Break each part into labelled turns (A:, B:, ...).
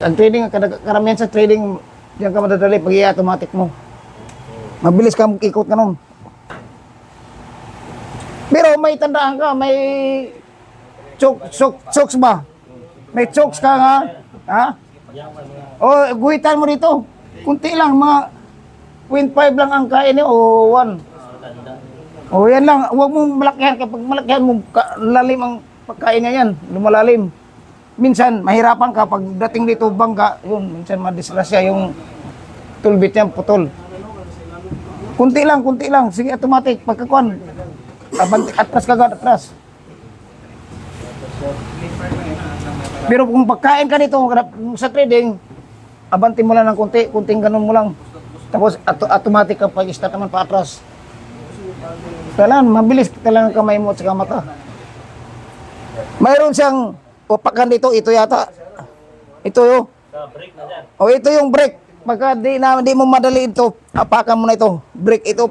A: Ang trading, karamihan sa trading, diyan ka madadali pag i-automatic mo. Mabilis ka ikot ka nun. Pero may tandaan ka, may chokes ba? May chokes ka nga. Ha? O, guhitan mo dito. Kunti lang, mga 0.5 lang ang kain niyo o 1. O, yan lang. Huwag mong malakihan. Kapag malakihan mo, lalim ang pagkain niya yan. Lumalalim. Minsan, mahirapan ka. Pag dating dito, bangga, yun, minsan madisgrasya yung tulbit niya, putol. Kunti lang. Sige, automatic. Pagkakuan, atras kagad, atras. Pero kung pagkain ka dito, sa trading, abanti mo lang ng kunting ganun mo lang. Tapos, automatic ka pag-start naman pa atras. Kailangan, mabilis talagang kamay mo at saka mata. Mayroon siyang pakan dito, ito yata. Ito yun. O ito yung brake. Pagka di mo madali ito, apakan mo na ito. Brake ito.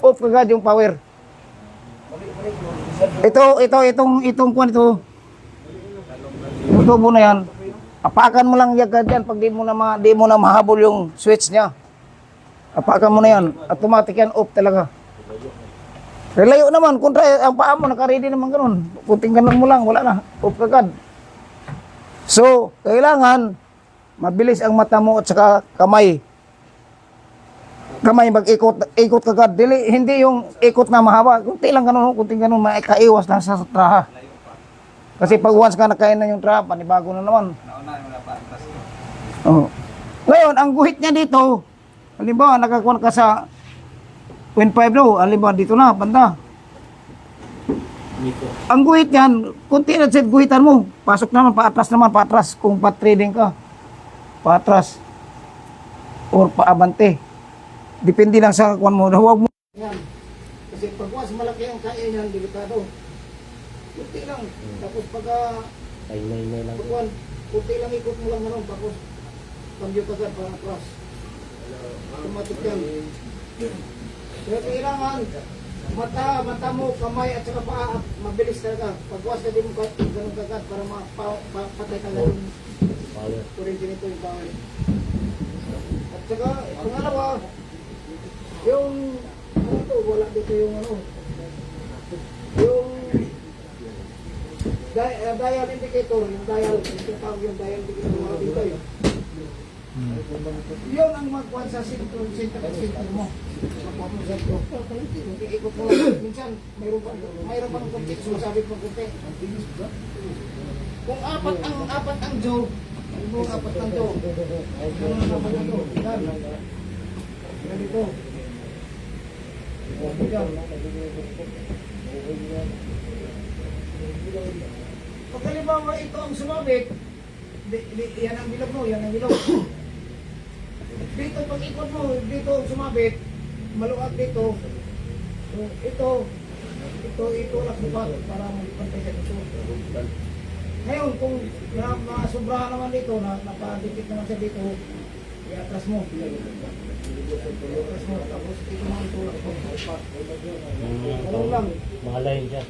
A: Off kagad yung power. Itong kuwan ito. Ito mo na yan. Apakan mo lang yagad yan pag di mo na mahabol yung switch niya. Apakan mo na yan. Automatic yan, off talaga. Relayo naman, kontra ang paa mo, naka-ready naman ganun. Kunting ganun mo lang, wala na. Off kagad. So, kailangan mabilis ang mata mo at saka kamay. Kamay mag-ikot kagad. Hindi yung ikot na mahaba. Kunti lang ganun, kunting ganun, maikaiwas lang sa traha. Kasi pag once ka nakain na yung traha, panibago na naman. Oh. Ngayon, ang guhit niya dito, halimbawa, nakakuha ka sa 0.5 daw, halimbawa dito na, banda. Ang guhit niyan, kunti na set guhitan mo. Pasok naman, paatras. Kung pa-trading ka, paatras. Or paabante. Depende lang sa kuwan mo. Huwag mo. Yan. Kasi pag once malaki ang kaya niyan, delikado. Kunti lang. Tapos pagka pagkuhan, kunti lang ikot mo lang naman. Tapos cambio kagad para atras. Automatic yan. Pero kailangan mata mo, kamay at saka paa, mabilis talaga. Pagwas ka din mo ganun kagad para mapatay ka ganun. Kurintin ito yung power. At saka, pangalawa, yung wala dito yung yung dial indicator, yung dial indicator wala dito yun. Yun ang magkuhan sa center mo. Magkuhan mo sa center. Ikot mo lang. Minsan, mayroon pa ng kunti. Sumasabit mo kunti. Kung apat ang jaw, yung apat ang jaw. Ano naman ang jaw? Yan dito. Pag halimbawa ito ang sumabit, yan ang bilog mo, yan ang bilog. Dito pag ikot mo, dito sumabit, maluwag dito. So, ito lang subat para magpantay sa ito. Ngayon, kung nasubrahan naman dito, napadikit naman siya dito, i-atras mo. I-atras mo, tapos ito mga itulak mo. Ano lang.
B: Maalayin siya.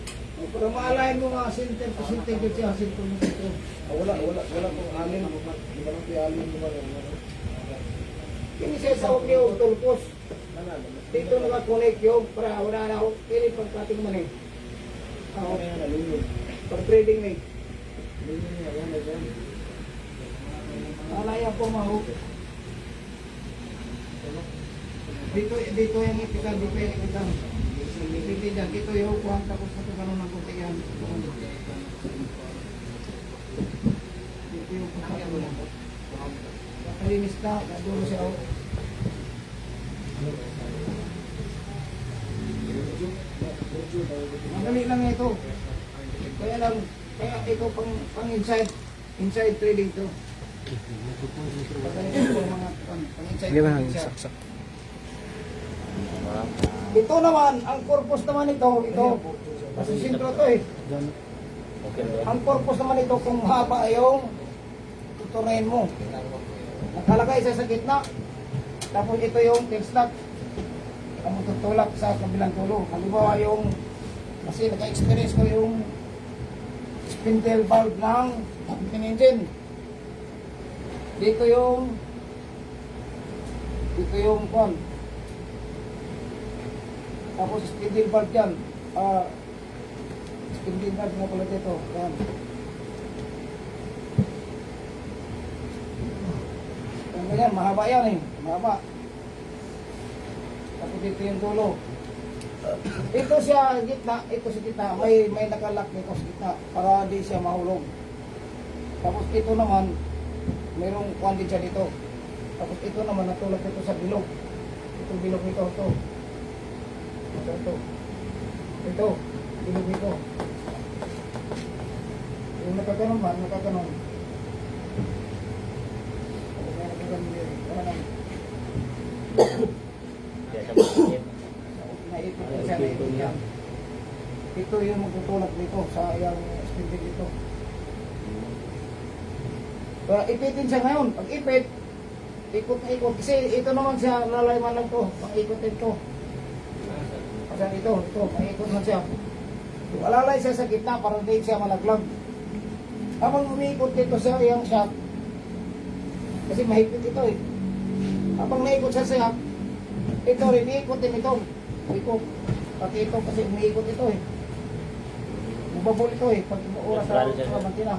A: Para maalayin mo mga center to center siya, center mo dito.
C: Wala pong alin. Hindi naman kayo alin mo ba?
A: Kini siya sa yung tulpos. Dito nakakonect yung para wala na ako. Kini pagkating man eh. Pag-trading eh. Alaya po maho. Dito yung ipitan, dito yung ipitan. Dito yung kuhan tapos na ito ganun ng kunti yan. Dito yung kunti mo lang. Kalinis na, dulo siya ako. Madali lang ito. Kaya ito pang inside trading to.
C: Hindi ba ang saksak?
A: Ito naman, ang purpose naman ito, kasi sintro to eh. Ang purpose naman ito kung mahaba yung tutunayin mo. Nakalagay isa sa gitna. Tapos ito yung tail slot. Ang tutulak sa kabilang tulo. Halimbawa yung, kasi naka-experience ko yung spindle valve ng engine. dito yung kwan. Tapos spindle valve yan. Spindle valve nga pala dito. Yan. Ganyan, mahaba yan eh. Mahaba. Tapos dito yung dulo. Ito siya gitna, ito sa gitna. May nakalak nito sa gitna para di siya mahulog. Tapos ito naman, mayroong kwan din siya dito. Tapos ito naman natulak ito sa bilog. Itong bilog nito, ito. Ito, bilog nito. Yung nakaganon ba? Nakaganon. Naipit na siya, naipit yan. Ito yung magtutulak dito sa yung spindle dito. Kaya ipitin siya ngayon. Pag ipit, ikot na ikot. Kasi ito naman siya, lalayman lang to. Pang-ikotin to. Kasi ito, pang-ikot na siya. Alalay siya sa gitna para hindi siya malaglag. Habang umiikot dito siya, yung shot. Kasi mahigpit ito eh. Habang naikot siya siya, ito rin, iikot din ito. Ikot. Pati ito kasi umiikot ito eh. Mababol ito eh. Pag oras sa mantina.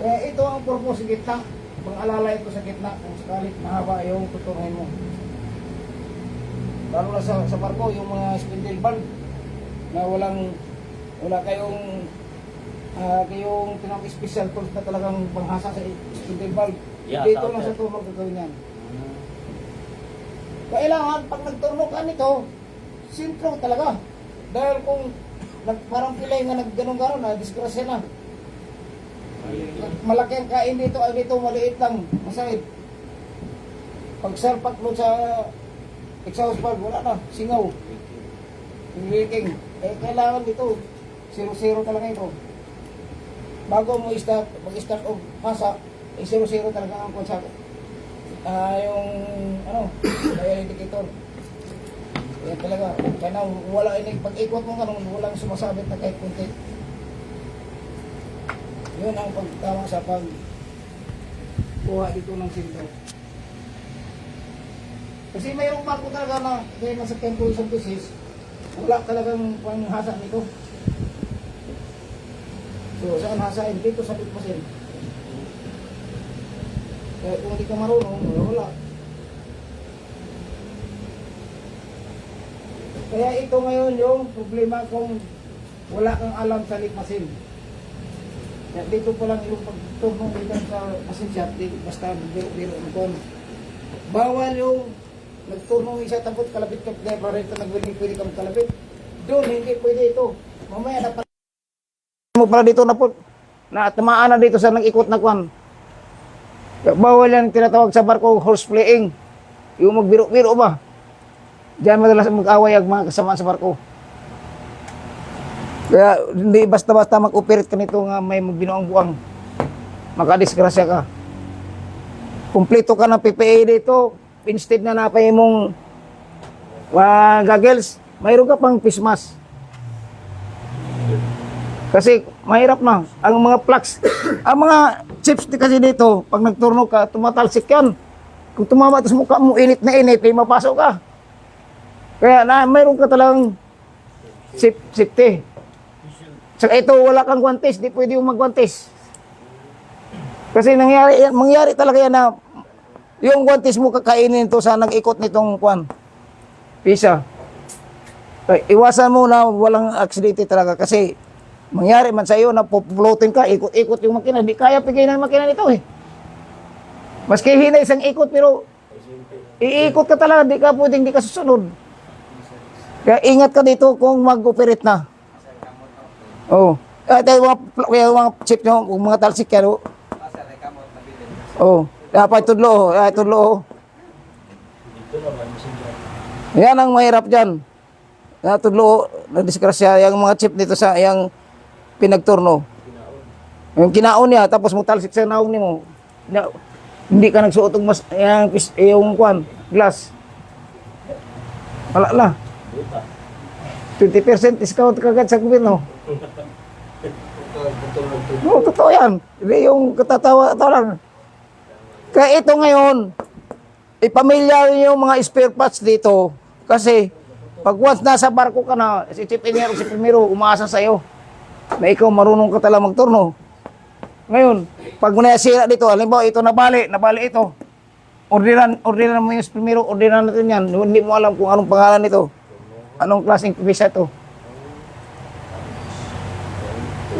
A: Kaya ito ang purpose sa gitna. Pang-alalay ito sa gitna. Kung sakali mahaba yung tuturuhin mo. Lalo na sa barko, yung mga spindle valve na wala kayong tinawag special tools na talagang panghasa sa spindle valve.
B: Yeah,
A: Dito lang sa turno gagawin yan. Kailangan pag nagturno ka nito, sintro talaga. Dahil kung parang pilay nga nagganong-ganon na, disgrasya na. Malaki ang kain dito, ay dito maliit lang, masahid. Pag salpak mo sa exhaust valve, wala na, singaw. Leaking. Kailangan dito, 0-0 talaga ito. Bago mo mag-start o pasa, 0-0 talaga ang konsap. Yung dial indicator. Yan talaga. Kaya na wala pag-ikot mo ganun, walang sumasabit na kahit kunti. Yun ang pagtama sa kuha dito ng sinto. Kasi mayroong barko talaga na dahil nasa tempo isang pieces, wala talagang panghasa nito. So saan hasain? Dito sa bitmasin. Kaya kung hindi ka marunong, wala. Kaya ito ngayon yung problema kung wala kang alam sa litmasin. Kaya dito pa lang yung pagturnong dito sa machine shop, basta biro-biro ang bawal yung nagturnong isa tapos kalabit ka na para ito pwede kang kalabit. Doon hindi pwede ito. Mamaya na mo para dito na po na tamaan na dito sa nag-ikot na kwan. Bawal yan tinatawag sa barko horseplaying. Yung magbiro-biro ba? Diyan madalas mag-away ang mga kasama sa barko. Kaya hindi basta-basta mag-operate ka nito nga may binuang buwang. Makadisgrasya ka. Kumpleto ka ng PPA dito. Instead na napay mong goggles, mayroon ka pang face mask. Kasi mahirap na. Ang mga plugs, ang mga chips kasi dito, pag nagturno ka, tumatalsik yan. Kung tumama sa mukha mo, init na init, eh, mapasok ka. Kaya mayroon ka talagang safety. Saka ito, wala kang guantes, di pwede yung magguantes. Kasi mangyari talaga yan na yung guantes mo kakainin to sa nag-ikot nitong kwan. Pisa. Kaya iwasan mo na walang aksidente talaga kasi mangyari man sa iyo na populutin ka, ikot-ikot yung makina, di kaya pigay ng makina nito eh. Maski hina isang ikot pero iikot ka talaga, di ka pwedeng di ka susunod. Kaya ingat ka dito kung mag-operate na. Oh. Tayo mga chip nyo, mga talsik yan. Oh. Dapat tudlo. Tudlo. Yan ang mahirap dyan. Tudlo, na-disgrasya yung mga chip dito sa yung pinagturno. Yung kinaon niya, tapos mo talsik sa naong ni mo. Hindi ka nagsuot yung kwan, glass. Wala na. 20% discount kagad sa gobyerno. Oo, totoo yan. Hindi yung katatawa-tawa. Kaya ito ngayon, ipamilya yung mga spare parts dito. Kasi, pag once nasa barko ka na, si Chief Engineer, si Primero, umaasa sa'yo na ikaw marunong ka talaga magturno. Ngayon, pag nasira dito, halimbawa ito nabali ito. Ordinan mo yung Primero, ordinan natin yan. Hindi mo alam kung anong pangalan nito. Anong klaseng visa ito.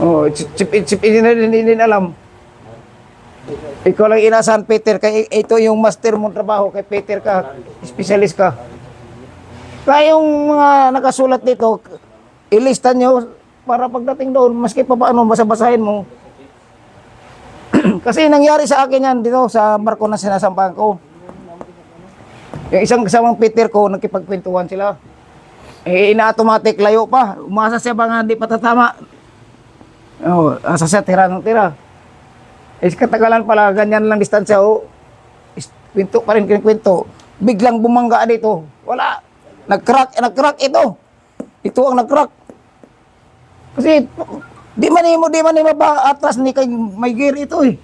A: Oh, Chief Engineer hindi din alam. Ikaw lang inasahan, Peter, kay ito yung master mong trabaho, kay Peter ka, specialist ka. Kaya yung mga nakasulat dito, ilista nyo para pagdating doon, maski pa paano, basa-basahin mo. Kasi nangyari sa akin yan dito sa barko na sinasampahan ko. Yung isang kasamang Peter ko, nakipagkwentuhan sila. Eh, ina-automatic, layo pa. Umasa siya ba nga, hindi patatama. Oh, asa siya, tira ng tira. Eh, katagalan pala, ganyan lang distansya, oh. Kwento pa rin kwento. Biglang bumangga dito. Wala. Nag-crack ito. Ito ang nag-crack. Kasi, di man ba atras ni kay may gear ito eh.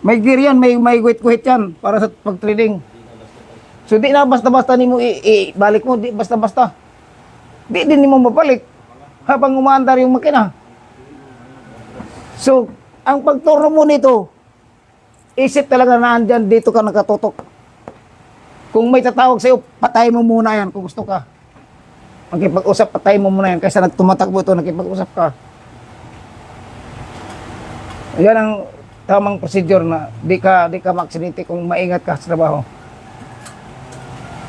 A: May gear yan, may guhit-guhit yan para sa pag-trading. So, di na basta-basta ni mo balik mo, di basta-basta. Di din mo mabalik habang umaandar yung makina. So, ang pagturo mo nito, isip talaga na andyan, dito ka nakatutok. Kung may tatawag sa'yo, patay mo muna yan kung gusto ka. Magkipag-usap, patay mo muna yan. Kaysa nagtumatakbo ito, nakipag-usap ka. Yan ang tamang procedure na di ka maksiniti kung maingat ka sa trabaho.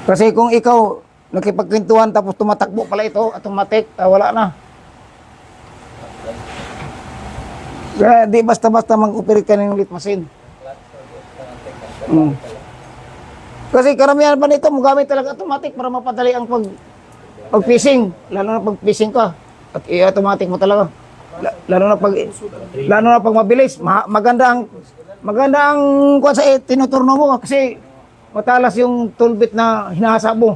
A: Kasi kung ikaw nakipagkwentuhan tapos tumatakbo pala ito, automatic, wala na. Kaya di basta-basta mag-operate ka ng lit machine. Kasi karamihan pa nito, magamit talaga automatic para mapadali ang pag-fishing. Lalo na pag-fishing ka. At i-automatic mo talaga. Lalo na pag mabilis. Maganda ang kung sa tinuturno mo kasi matalas yung toolbit na hinahasa mo.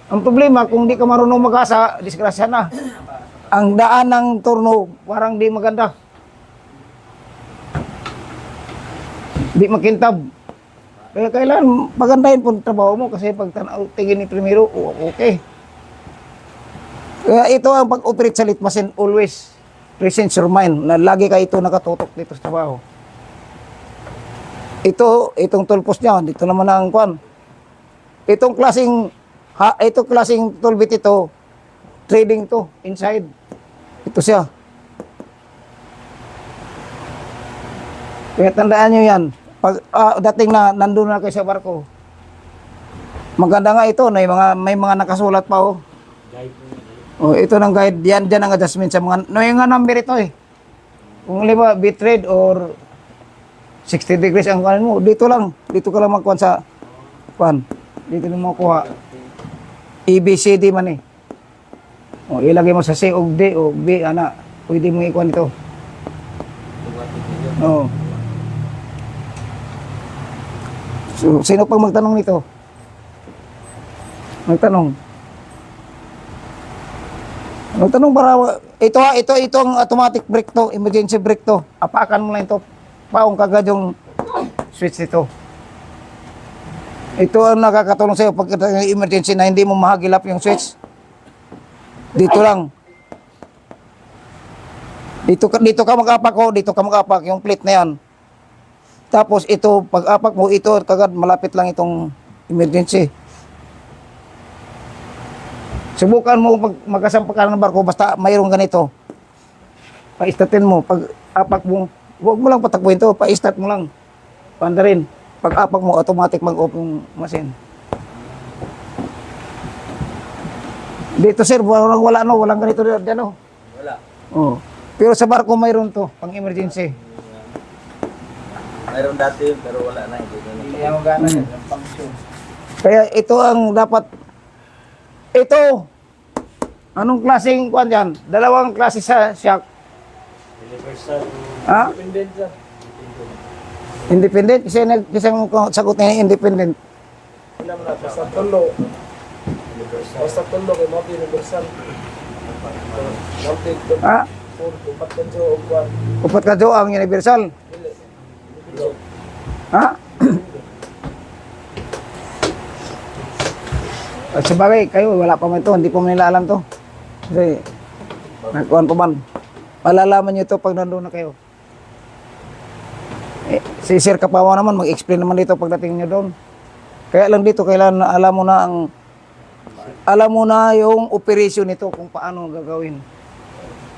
A: Ang problema, kung di ka marunong mag-asa, disgrasya na. Ang daan ng turno, parang di maganda. Di makintab. Kaya kailangan magandahin po ang trabaho mo kasi pag tingin ni Primero, okay. Kaya ito ang pag-operate sa lit machine, always present your mind na lagi ka ito nakatutok dito sa trabaho. Itong tool post niya, dito naman ang kwan. Itong klaseng tool bit ito, trading to, inside. Ito siya. Kaya tandaan nyo yan. Pag dating na nandun na kayo sa barko, maganda nga ito, may mga nakasulat pa oh. Oh, ito ng guide, yan ang adjustment sa mga, yung nga number ito eh. Kung lima, bit trade or 60 degrees ang kanan mo, dito ka lang magkuhan sa kuhan. Dito na mo kuha. ABCD man eh. O, ilagay mo sa C o D o B, pwede mo ikuhan ito. Oo. So, sino pang magtanong nito? Magtanong para, ito ang automatic brake to, emergency brake to. Apakan mo lang ito. Paong kagad yung switch nito. Ito ang nakakatulong sa'yo pag emergency na hindi mo mahagilap yung switch. Dito lang. Dito ka mag-apak yung plate na yan. Tapos ito, pag-apak mo, ito kagad malapit lang itong emergency. Subukan mo pag magkasampa ka ng barko, basta mayroong ganito. Pa-startin mo, pag-apak mo, huwag mo lang patakbuhin to, pa-start mo lang. Panda rin. Pag-apak mo, automatic mag-off yung machine. Dito sir, walang ganito dyan oh.
B: Wala.
A: Oh. Pero sa barko mayroon to, pang emergency.
B: Mayroon dati pero wala na.
C: Hindi ako gana yan, ang function.
A: Kaya ito ang dapat, ito, anong klaseng kuwan dyan? Dalawang klase sa shock.
B: Universal.
A: Ha?
C: Independent siya.
A: Independent? Kasi ang sagot niya independent.
C: Alam na, basta tulo. Basta tulo, kay mga universal.
A: Ha?
C: Upat ka siya o kwan.
A: Upat ka do ang universal. Ha? At sabagay, kayo, wala pa man ito. Hindi pa man nila alam to. Kasi, nagkuhan pa man. Malalaman nyo ito pag nandun na kayo. Si Sir Kapawa naman, mag-explain naman dito pagdating nyo doon. Kaya lang dito, kailangan alam mo na yung operation nito kung paano gagawin.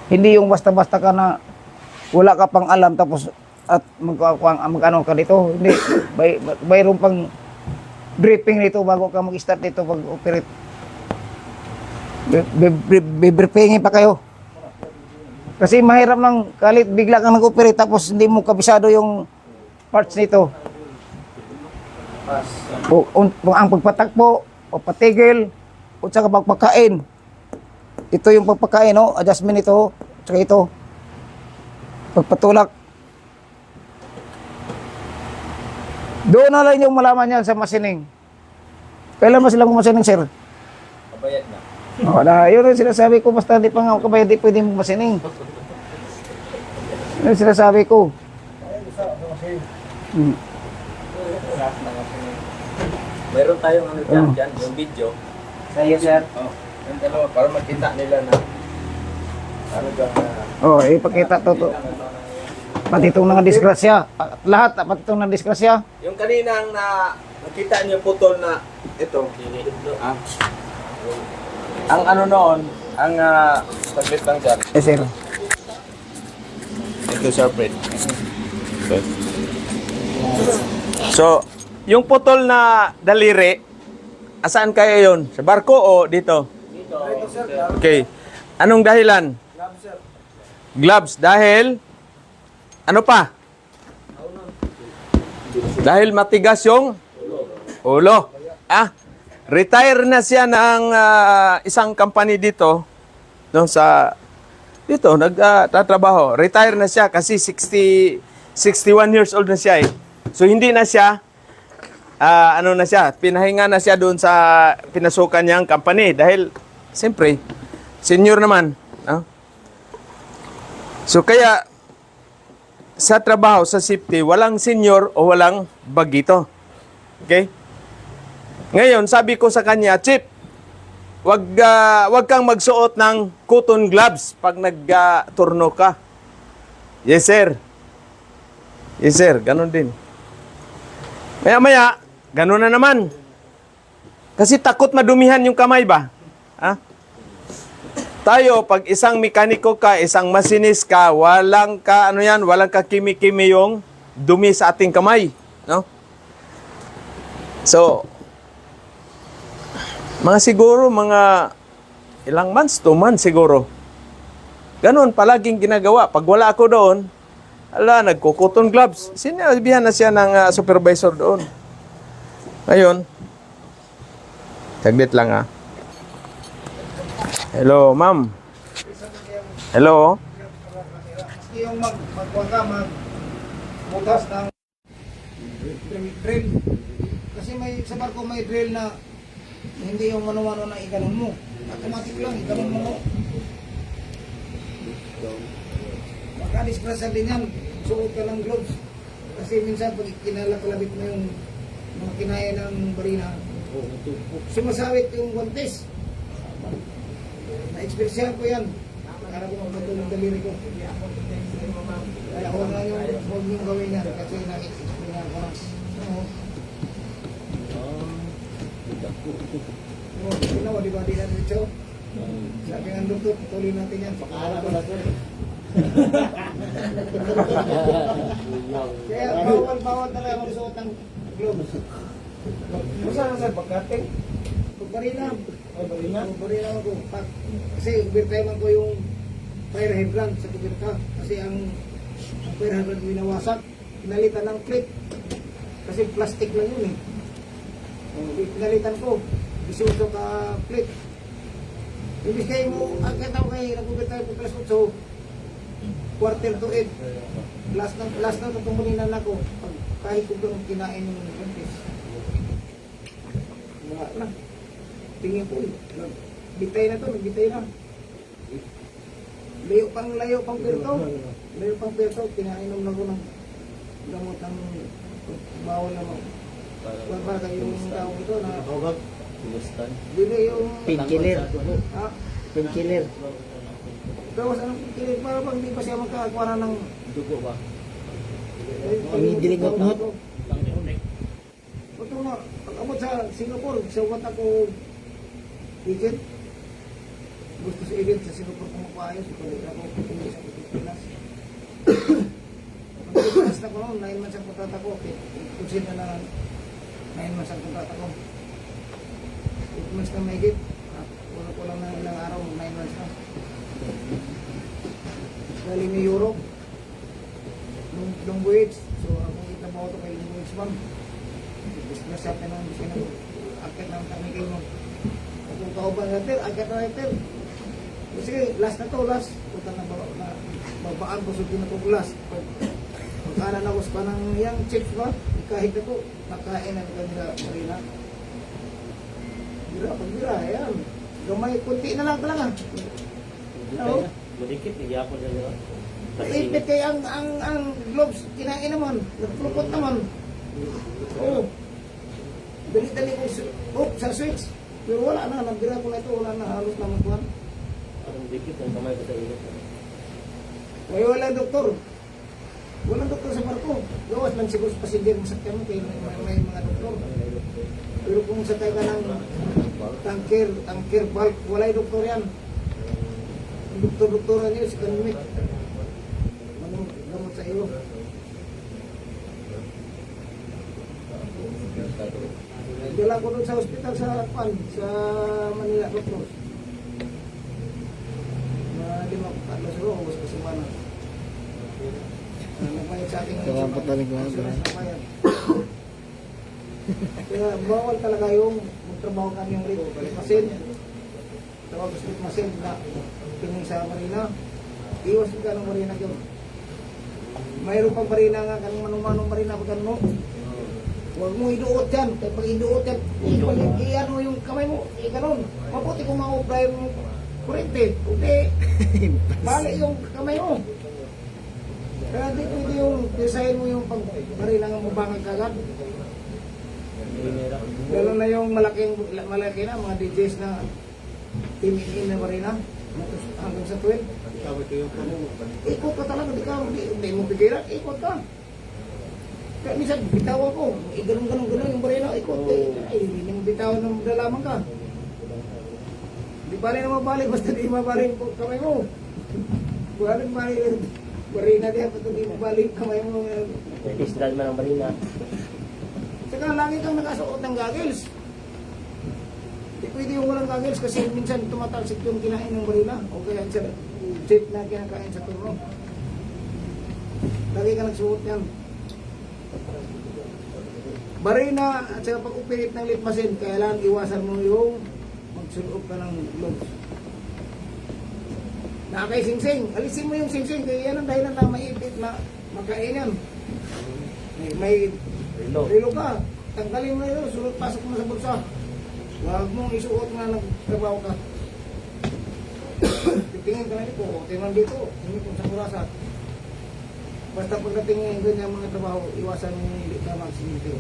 A: Hindi yung basta-basta ka na wala ka pang alam tapos at mag-ano ka dito. Hindi, mayroon pang briefing nito bago ka mag-start dito pag-operate. Briefingin pa kayo. Kasi mahirap lang kalit bigla kang nag-operate tapos hindi mo kabisado yung parts nito. Ang pagpatakbo o patigil o saka pagpakain. Ito yung pagpakain, no? Adjustment ito, saka ito. Pagpatulak. Doon na lang yung malaman yan sa masining. Kailan ba sila masining, sir?
B: Kabayad na.
A: Wala, yun ang sinasabi ko, basta di pa nga kabay, di pwede mo masining. Yun ang sinasabi ko.
B: Meron tayong ano dyan, yung video.
C: Sa'yo, sir. Oh, yung dalawa, para makita nila na ano bang
A: Ipakita to. Pati itong mga disgrasya. Lahat, pati itong mga disgrasya.
C: yung kaninang nakita niyo putol na ito. Ah. Ang ano noon, ang saglit lang dyan.
A: Sir.
C: Ito, Sir Fred. So, yung putol na daliri, asaan kaya yon? Sa barko o dito?
B: Dito.
C: Okay. Anong dahilan? Gloves. Dahil, ano pa? Dahil matigas yung ulo. Retire na siya ng isang company dito. No, dito, nagtatrabaho. Retire na siya kasi 61 years old na siya eh. So, hindi na siya, pinahinga na siya doon sa pinasukan niyang company. Dahil, siyempre, senior naman. No? So, kaya, sa trabaho, sa safety, walang senior o walang bagito. Okay? Ngayon, sabi ko sa kanya, Chip, wag kang magsuot ng cotton gloves pag nag-turno ka. Yes, sir. Yes, sir. Ganon din. Maya-maya, ganon na naman. Kasi takot madumihan yung kamay ba? Ha? Tayo, pag isang mekaniko ka, isang masinis ka, walang ka kimi-kimi yung dumi sa ating kamay. No? So, mga ilang months, 2 months siguro. Ganon, palaging ginagawa. Pag wala ako doon, nagko-cotton gloves. Sinabihan na siya ng supervisor doon. Ngayon, saglit lang Hello, ma'am. Hello?
A: Yung magbutas ng drill. Kasi sa barko may drill na hindi yung mano-mano na iganon mo. Automatic lang, iganon mo. Makadisgrasya din yan. Suot ka ng gloves. Kasi minsan pag kinalakalabit mo yung mga kinaya ng barina, sumasawit yung guantes. Na-experience ko yan. Para ko magpatulong daliri ko. Kaya ako na yung huwag yung gawin yan kasi na-experience ko na. Ginawa, di ba? Di natin ito. Sabi ng doktor, patuloy natin yan. Pakala ko na ito. Kaya bawal talaga magsuot ng gloves. Saan sir? Pagkating? Pagbarina. Pagbarina ako. Kasi overtime ko yung fire hydrant sa kubirta. Kasi ang fire hydrant winawasak. Pinalitan ng clip. Kasi plastic lang yun eh. Pinalitan ko. 18 ka clip. Ibig kayo mo, ang kataw kayo, nagubit tayo po plus 8, quarter to 8. Last na itong muninan ako, kahit kung doon kinain yung buntis. Wala na. Tingin ko, nagbitay na to, nagbitay na. layo pang pirto. Layo pang pirto, pinainom lang ko ng gamot ng bawal na para yung tao ito na
B: Gumustan.
A: bili yung
D: Painkiller.
A: ha?
D: Painkiller.
A: Gawas anong painkiller para pag hindi pa siya magkakakuha ng
B: Dugo ba?
D: Dilingot-ngot.
A: Ito nga, pag-abot sa Singapore, sa wat ako agent. Gusto sa agent sa Singapore kung mapaayos, ipalik ako hindi sa Pilipinas. Pilipinas na ko noon, 9 months ang kontrata ko. Kunsin na 9 months ang kontrata ko. 8 months na may higit. Wala ko lang na ilang araw, 9 months na. Galing ni Europe. Long voyage. So, akong itrabaho ito kay long voyage bang. Business up na lang. Akit na ang tarnikin mo. Kung kauban natin, akit na natin. Sige, last na to, last. Punta na babaan ko sa pinatugulas. Pagkanan ako sa panang yang chips ba? Ikahig na to. Nakain na kanila marina. Bira, ayan. Gamay, kunti na lang talaga. Oo.
B: Budikit, nagyapon na nila.
A: Ipit kay ang gloves, kinain naman. Nagpulupot naman. Oo. Dali-dali ko sa switch. Pero wala na, nagbira ko na ito. Wala na, halos na magkuhan.
B: Ang dikit ang kamay ko sa init.
A: Kaya walang doktor. Walang doktor sa barko. Gawas lang siguro sa pasigir mo sakyan mo kaya may mga doktor. Pero kung sakay ka ng tanker, bulk, walay doktor yan. Ang doktor-doktoran niyo, si Kanumit. Gamot sa iyo. Dala ko doon sa ospital sa Manila, doktor. Lima ko, tatlo siguro, ubos ko sumana. Nagmayad sa ating
D: Kakampot na rin ko.
A: Kaya bawal talaga yung magtrabaho kami yung rin. Balimasin. Tawag sa masin na pining sa marina. Iwas ka ng marina yun. Mayroon pang marina nga kanong manong marina pag ano. Huwag mo iduot yan. Kaya pag iduot yan, i-ano yung kamay mo. Ikanon. Mabuti kung ma-opera yung kurente. Okay. Balik yung kamay mo. Kaya di pwede yung design mo yung pag marina nga mabangag kagad. Lalo na yung malaki na, mga DJs na team-in na marina. Hanggang sa 12. Ikot ka talaga, hindi mo pigilan, ikot ka. Kaya minsan, bitawan ko, ganun yung marina, ikot ka. Ay, hindi mo bitawan ng dalaman ka. Di bali na mabalik, basta di mabalik po kamay mo. Balik marina diyan, basta di mabalik kamay mo.
B: Isdal man ang marina.
A: Saka lagi kang nakasuot ng goggles. Di pwede yung walang goggles kasi minsan tumatalsik yung kinain ng marina o kaya sa jet na kinakain sa turno. Lagi ka nagsuot yan. Marina at saka pag-upilit ng litmasin, kailangan iwasan mo yung magsuot ka ng gloves. Nakakay singsing, alisin mo yung singsing kaya yan ang dahilan na maipit na makain yan. May relo ka, tanggalin mo yun, sulot pasok mo sa bulsa. Huwag mong isuot na nagtrabaho ka. Titingin ka na dito, tingnan dito, hindi kung sa kurasa. Basta pagdating ganyan mga trabaho, iwasan mo yung hindi ka magsimito.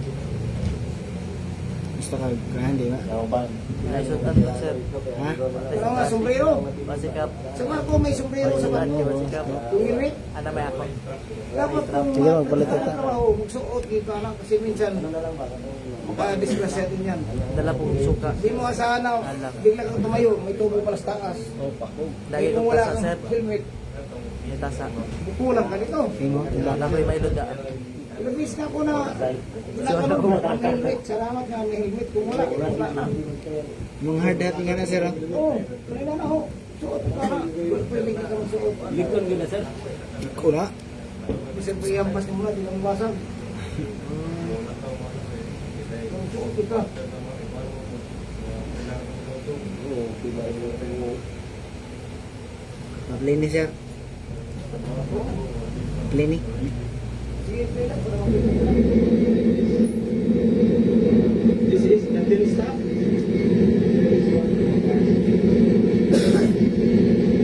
D: Gusto ka, hindi ba?
B: Nauban.
E: Naisutan ko, sir.
D: Ha?
A: Ano nga, sombrero.
E: Masikap.
A: Sa barko may sombrero sa barko.
E: Masikap.
A: Yung helmet.
E: Ano may ako?
A: Dapat kung
D: Sige, magpalit ka.
A: trabaho, magsuot dito lang kasi minsan maka-disgrasya din yan.
E: Dala pong suka.
A: Hindi mo asahan na bigla kang tumayo, may tubo pala sa taas.
E: Lagi
A: Kung
E: kong
A: wala
E: tasa,
A: kang
E: sir.
A: helmet,
E: May tasa.
A: bukulang ka nito.
E: Dala ko yung may luda.
A: Labis na ako na ginagawa ko ng helmet. Salamat nga may helmet. Kung wala na.
D: Yung hard hat nga na, sir.
A: Oo, kanina na ako. Suot ka na. Pwede ka magsuot.
B: Likon gila sir.
D: Kula.
A: Kasi pag-iampas ka muna, di lang basag. Suot ka.
D: Plini, sir. Plini.
A: Sige, pwede. Para makita.
C: This is Latin staff.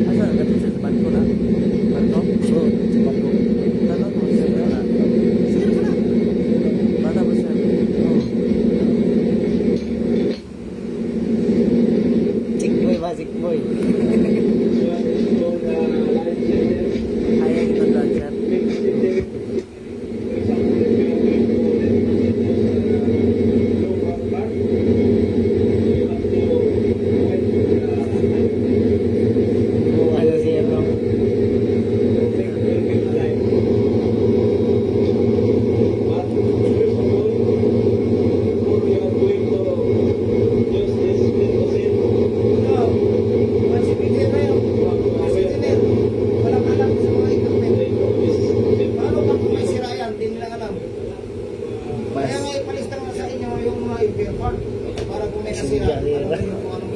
E: Asa, nagkatid sa ban ko na.
A: Kaya nga ipalista nga sa inyo yung mga repair part para kung may nasira, alam niyo kung anong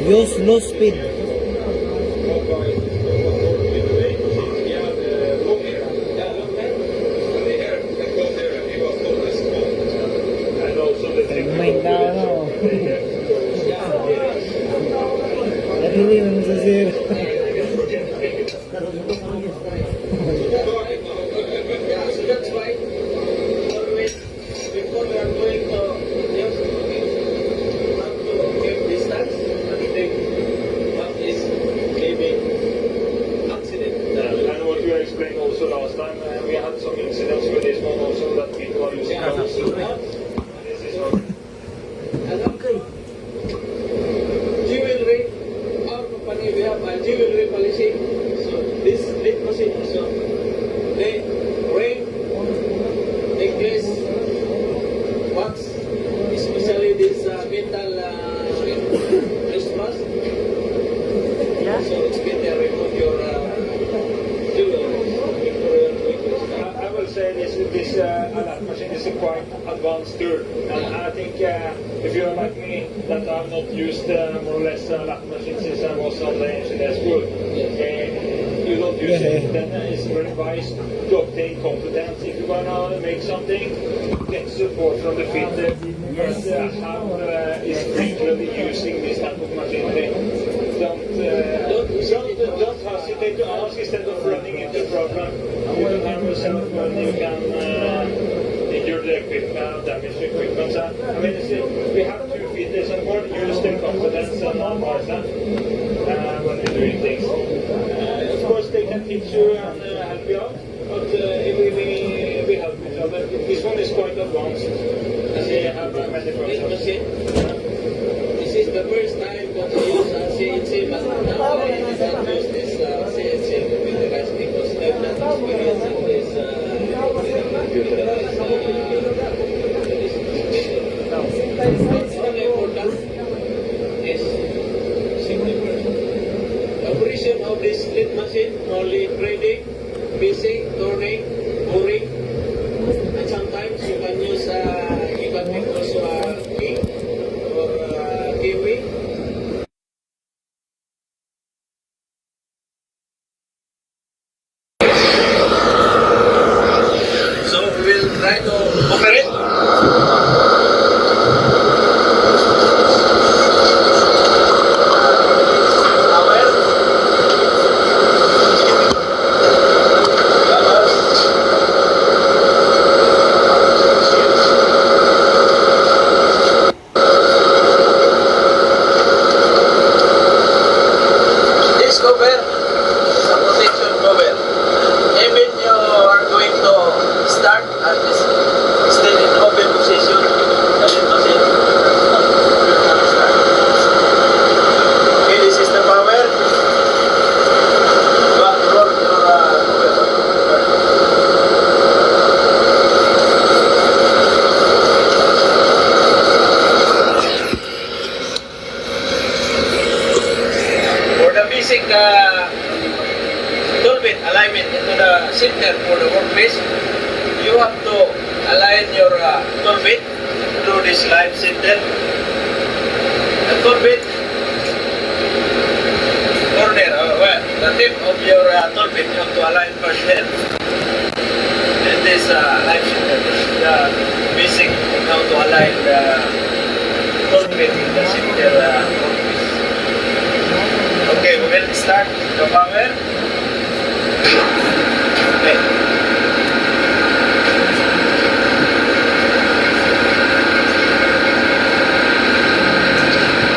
D: Use low speed. Main na ano. Nadili naman sa zero.
B: So that's why always before we are going to just have to keep distance and think what is giving accident.
F: And what you explained also last time, we had some incidents with this one also that people are using those. This is what
B: Alam kay jewelry, our company we have a jewelry policy. So this lead machine, so they ring, necklace, wax, especially this metal wristband. So it's better remove your jewelry before you're going to start.
F: I will say this alarm machine is a quite advanced tool, and I think if you are like me that have not used more or less alarm machine since I was on the engineer school, you don't use it, then it's very wise to obtain competence. If you want to make something, get support from the fitter, but how is frequently using this type of machinery. Don't hesitate to ask instead of running into a problem. You can harm yourself when you can injure the equipment, damage the equipment. So, I mean, we have two fitters on board, use their competence and non-partner when you're doing things. Of course, they can teach you and help you out, but we help each other. This one is quite advanced, and they have many functions.
B: This is the first time that I use CNC, but now I don't use this CNC computerized because I've not experienced in this computerized What's only important is safety first. Operation of this lead machine, only threading, piecing, turning, boring, and sometimes you can use you can make also a key or kiwi. the center for the workplace, you have to align your tool bit through this live center. The tool bit corner, well, the tip of your tool bit, you have to align first there. And this live center, this is the basic how to align the tool bit in the center workpiece. Okay, we will start the power. Okay.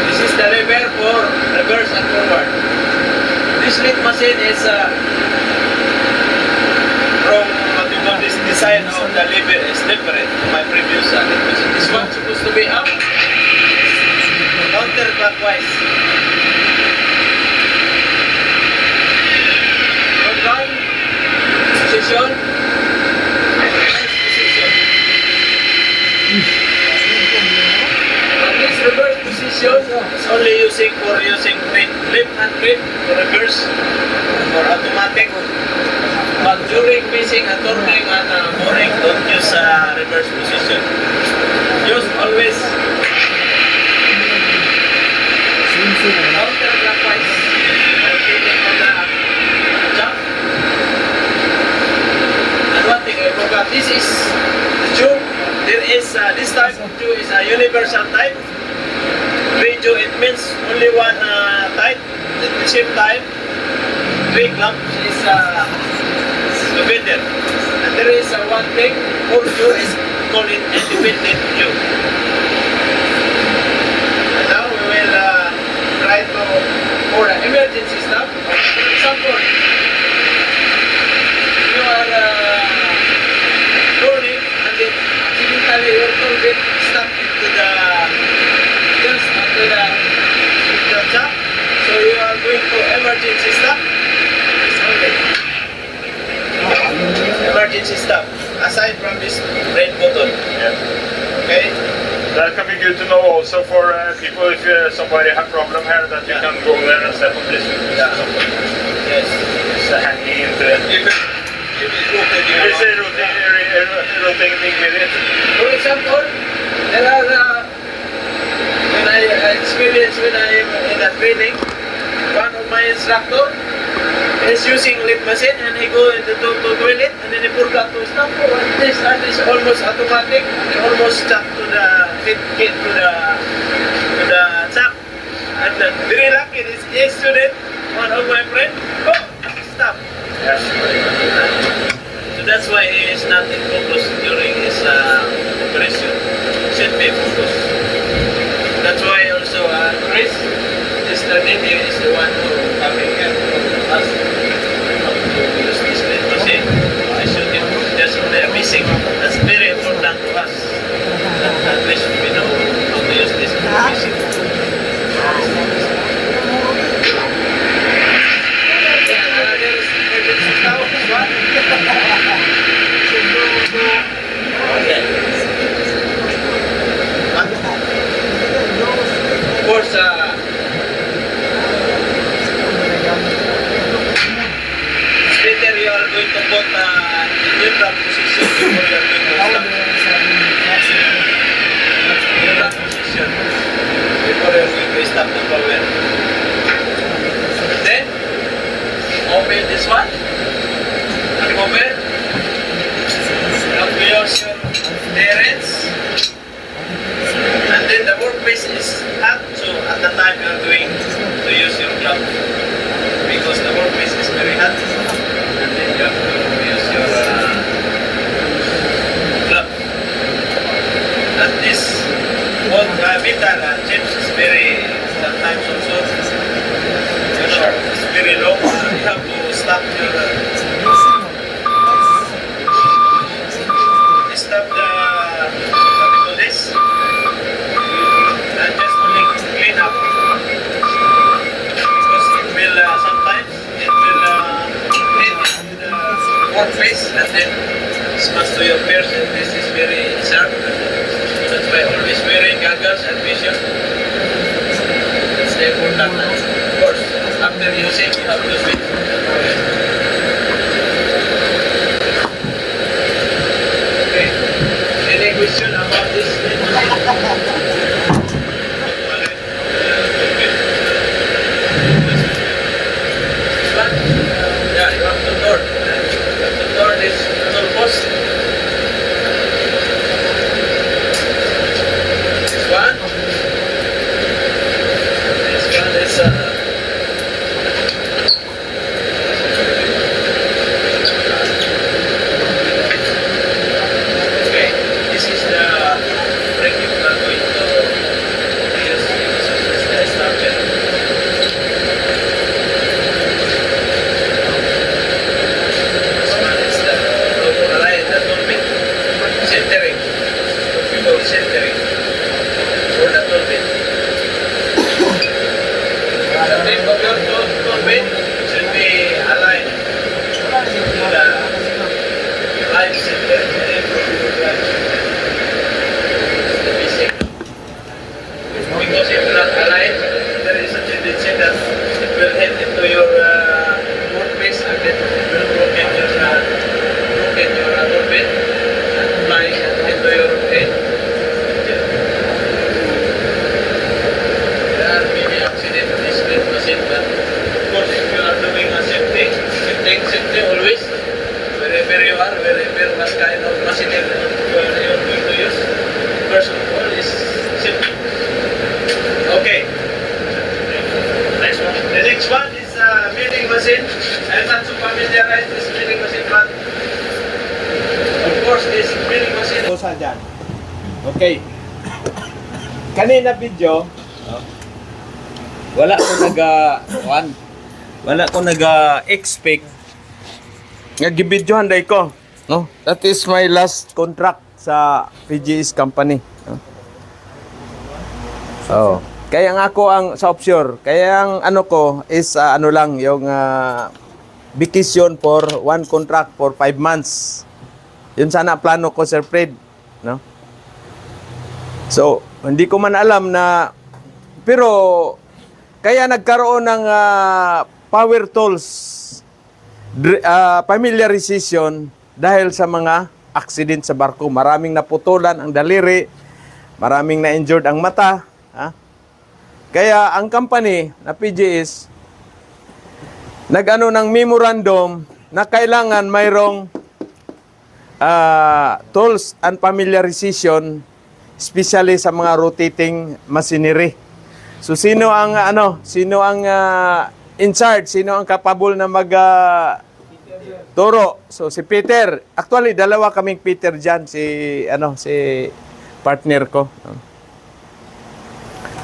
B: This is the lever for reverse and forward. This lathe machine is from what you call this design of the lever is different from my previous lathe machine. This one supposed to be up counterclockwise. One position. This reverse position is only using left hand grip for reverse for automatic. But during missing and turning and mooring, don't use reverse position. Use always counterclockwise. Rotating on the jump. And one thing I forgot, this is the tube. There is this type of tube is a universal type. Radio, it means only one type. At the same time, 3 clamps is together. And there is one thing, 4 tube is called it independent tube. And now we will try to, for the emergency stuff, for example, you are turning and then accidentally your tool bit stuck into the chop, so you are going to emergency stop. It's only emergency stop, aside from this red button.
F: Yeah.
B: Okay?
F: That can be good to know also for people if somebody have problem here that you can go there and step on this.
B: Yeah. Yes.
F: It's hanging into it.
B: If it's rotating
F: It's a
B: around.
F: rotating with it.
B: For example, there are when I experience when I am in a training, one of my instructor is using lift machine and he go into the toilet and then he forgot to stop. Oh, and this almost automatic. He almost stuck to the hit to the chap. And very lucky this A student, one of my friend, oh, stop.
F: Yes.
B: So that's why he is not in focus during his operation. Should be focused. That's why also Chris, Mr. Native is the one who coming here to us how to use this lift machine. I showed him just only a missing. That's very important to us. That at least we know how to use this missing. There's emergency now, this one. Okay. Of course, later you are going to put in neutral position before you are going to stop. Neutral position before you are going to stop the power. Then, open this one and cover. Use your clearance. And then the workpiece is hot, so at the time you are going to use your glove because the workpiece is very hot, and then you have to use your glove. And this metal chips is very sometimes also it's very low. You have to stop your stop the what do you call this? And just only clean up because it will sometimes it will clean the workpiece and then smash to your pierce, and this is very sharp. That's why always wearing goggles and vision. It's important. And of course, after using you have to switch. where you are, where what kind of machinery you're going to use. First of all is simple. Okay. Next one. The next one is milling machine. I'm not so familiarized with this milling machine, but of course this milling machine.
C: Sa dyan. Okay. Kanina video, wala ko expect nga gibidyohan day ko, no? That is my last contract sa PGS company, no? Oh, kaya nga ako ang sa offshore, kaya ang ano ko is ano lang yung vacation for one contract for 5 months. Yun sana plano ko, Sir Fred, no? So, hindi ko man alam na, pero kaya nagkaroon ng power tools familiarization dahil sa mga accident sa barko. Maraming naputulan ang daliri, maraming na-injured ang mata. Ha? Kaya ang company na PGS nag-ano ng memorandum na kailangan mayroong tools and familiarization, especially sa mga rotating machinery. So sino ang in charge, sino ang capable na turo? So si Peter. Actually dalawa kaming Peter diyan, si partner ko.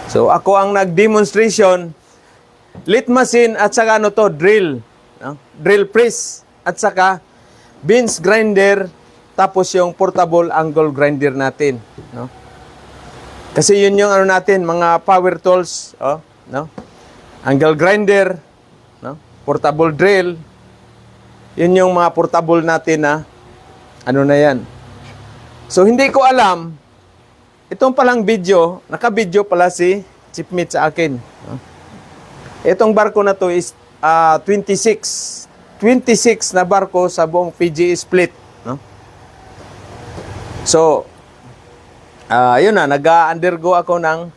C: So ako ang nag-demonstration, lit machine at saka drill, no? Drill press at saka beans grinder, tapos yung portable angle grinder natin, no? Kasi yun yung natin, mga power tools, no? Angle grinder, no? Portable drill. Yun yung mga portable natin na na yan. So hindi ko alam, itong palang video, naka-video pala si Chipmate sa akin, no? Itong barko na to is 26 na barko sa buong PGS split, no? So yun na, nag-undergo ako ng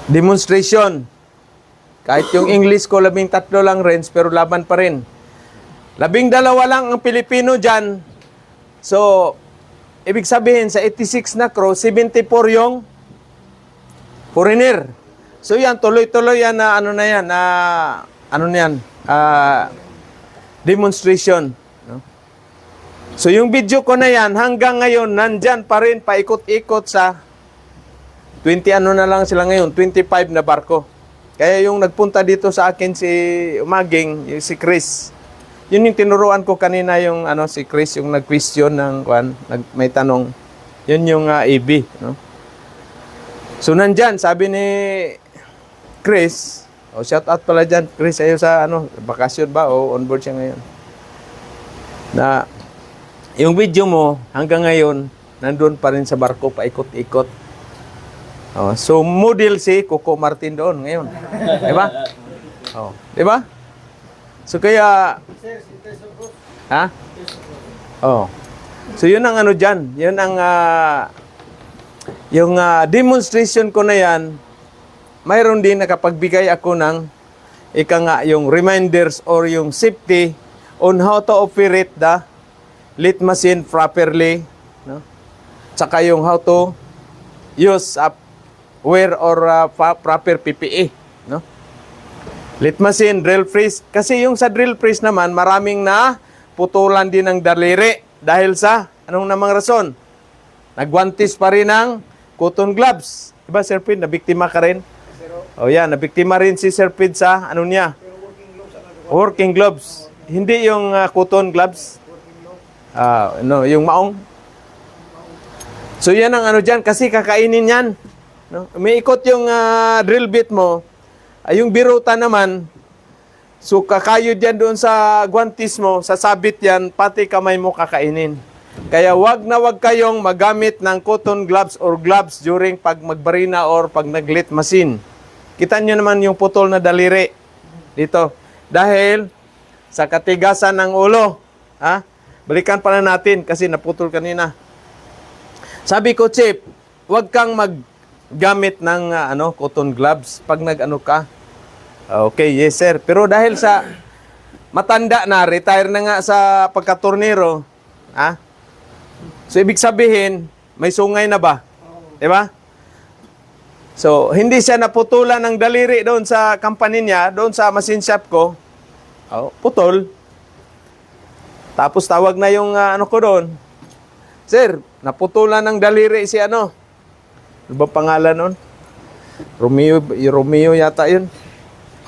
C: demonstration. Kahit yung English ko 13 lang range, pero laban pa rin. 12 lang ang Pilipino dyan. So, ibig sabihin, sa 86 na crew, 74 yung foreigner. So yan, tuloy-tuloy yan na demonstration. So yung video ko na yan, hanggang ngayon, nandyan pa rin, paikot-ikot sa 20 na lang sila ngayon, 25 na barko. Kaya yung nagpunta dito sa akin si Umaging, si Chris, yun yung tinuruan ko kanina, yung si Chris, yung nag-question ng may tanong, yun yung AB, no? So nandyan, sabi ni Chris, shout out pala dyan, Chris, ayo sa bakasyon ba o on board siya ngayon, na yung video mo, hanggang ngayon, nandun pa rin sa barko, paikot-ikot. So, model si Coco Martin doon ngayon. Diba? Diba? So, kaya... Ha? So, yun ang dyan. Yun ang... yung demonstration ko na yan, mayroon din nakapagbigay ako ng yung reminders or yung safety on how to operate the lit machine properly, no? Tsaka yung how to use wear or proper PPE, no? Lit machine, drill press. Kasi yung sa drill press naman, maraming na putulan din ng daliri dahil sa anong namang rason. Nagwantis pa rin ng cotton gloves. Diba, Sir Pid? Nabiktima ka rin? Yan, nabiktima rin si Sir Pid sa working gloves. Hindi yung cotton gloves. Yung maong. So yan ang dyan, kasi kakainin yan, no? Umiikot yung drill bit mo, yung biruta naman, so kakayod yan doon sa guantis mo, sasabit yan, pati kamay mo kakainin. Kaya wag kayong magamit ng cotton gloves or gloves during pag magbarina or pag naglit machine. Kita nyo naman yung putol na daliri dito. Dahil sa katigasan ng ulo, balikan pala natin kasi naputol kanina. Sabi ko, Chip, huwag kang maggamit ng cotton gloves pag ka. Okay, yes sir. Pero dahil sa matanda na, retire na nga sa pagkaturnero. Ha? So, ibig sabihin, may sungay na ba? Di ba? So, hindi siya naputulan ng daliri doon sa company niya, doon sa machine shop ko. Oh, putol. Tapos tawag na yung ano ko doon. Sir, naputulan ng daliri si ano. Ano ba pangalan noon? Romeo yata yun.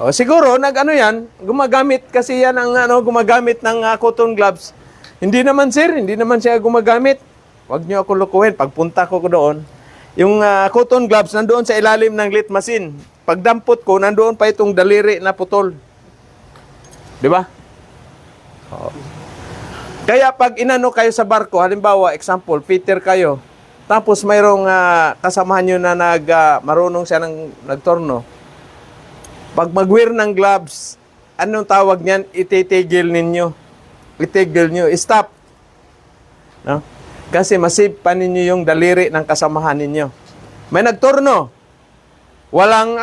C: Oh, siguro, nag-ano yan, gumagamit kasi yan ang gumagamit ng cotton gloves. Hindi naman sir, hindi naman siya gumagamit. Huwag niyo ako lukuhin. Pagpunta ko doon, yung cotton gloves nandoon sa ilalim ng lit machine. Pagdampot ko, nandoon pa itong daliri na putol. Di ba? Oh. Kaya pag inano kayo sa barko, halimbawa, example, Peter kayo, tapos mayroong kasamahan nyo na marunong siya ng nagtorno. Pag mag-wear ng gloves, anong tawag niyan? Ititigil ninyo. Itigil nyo. Stop. No? Kasi masave pa ninyo yung daliri ng kasamahan ninyo. May nagtorno. Walang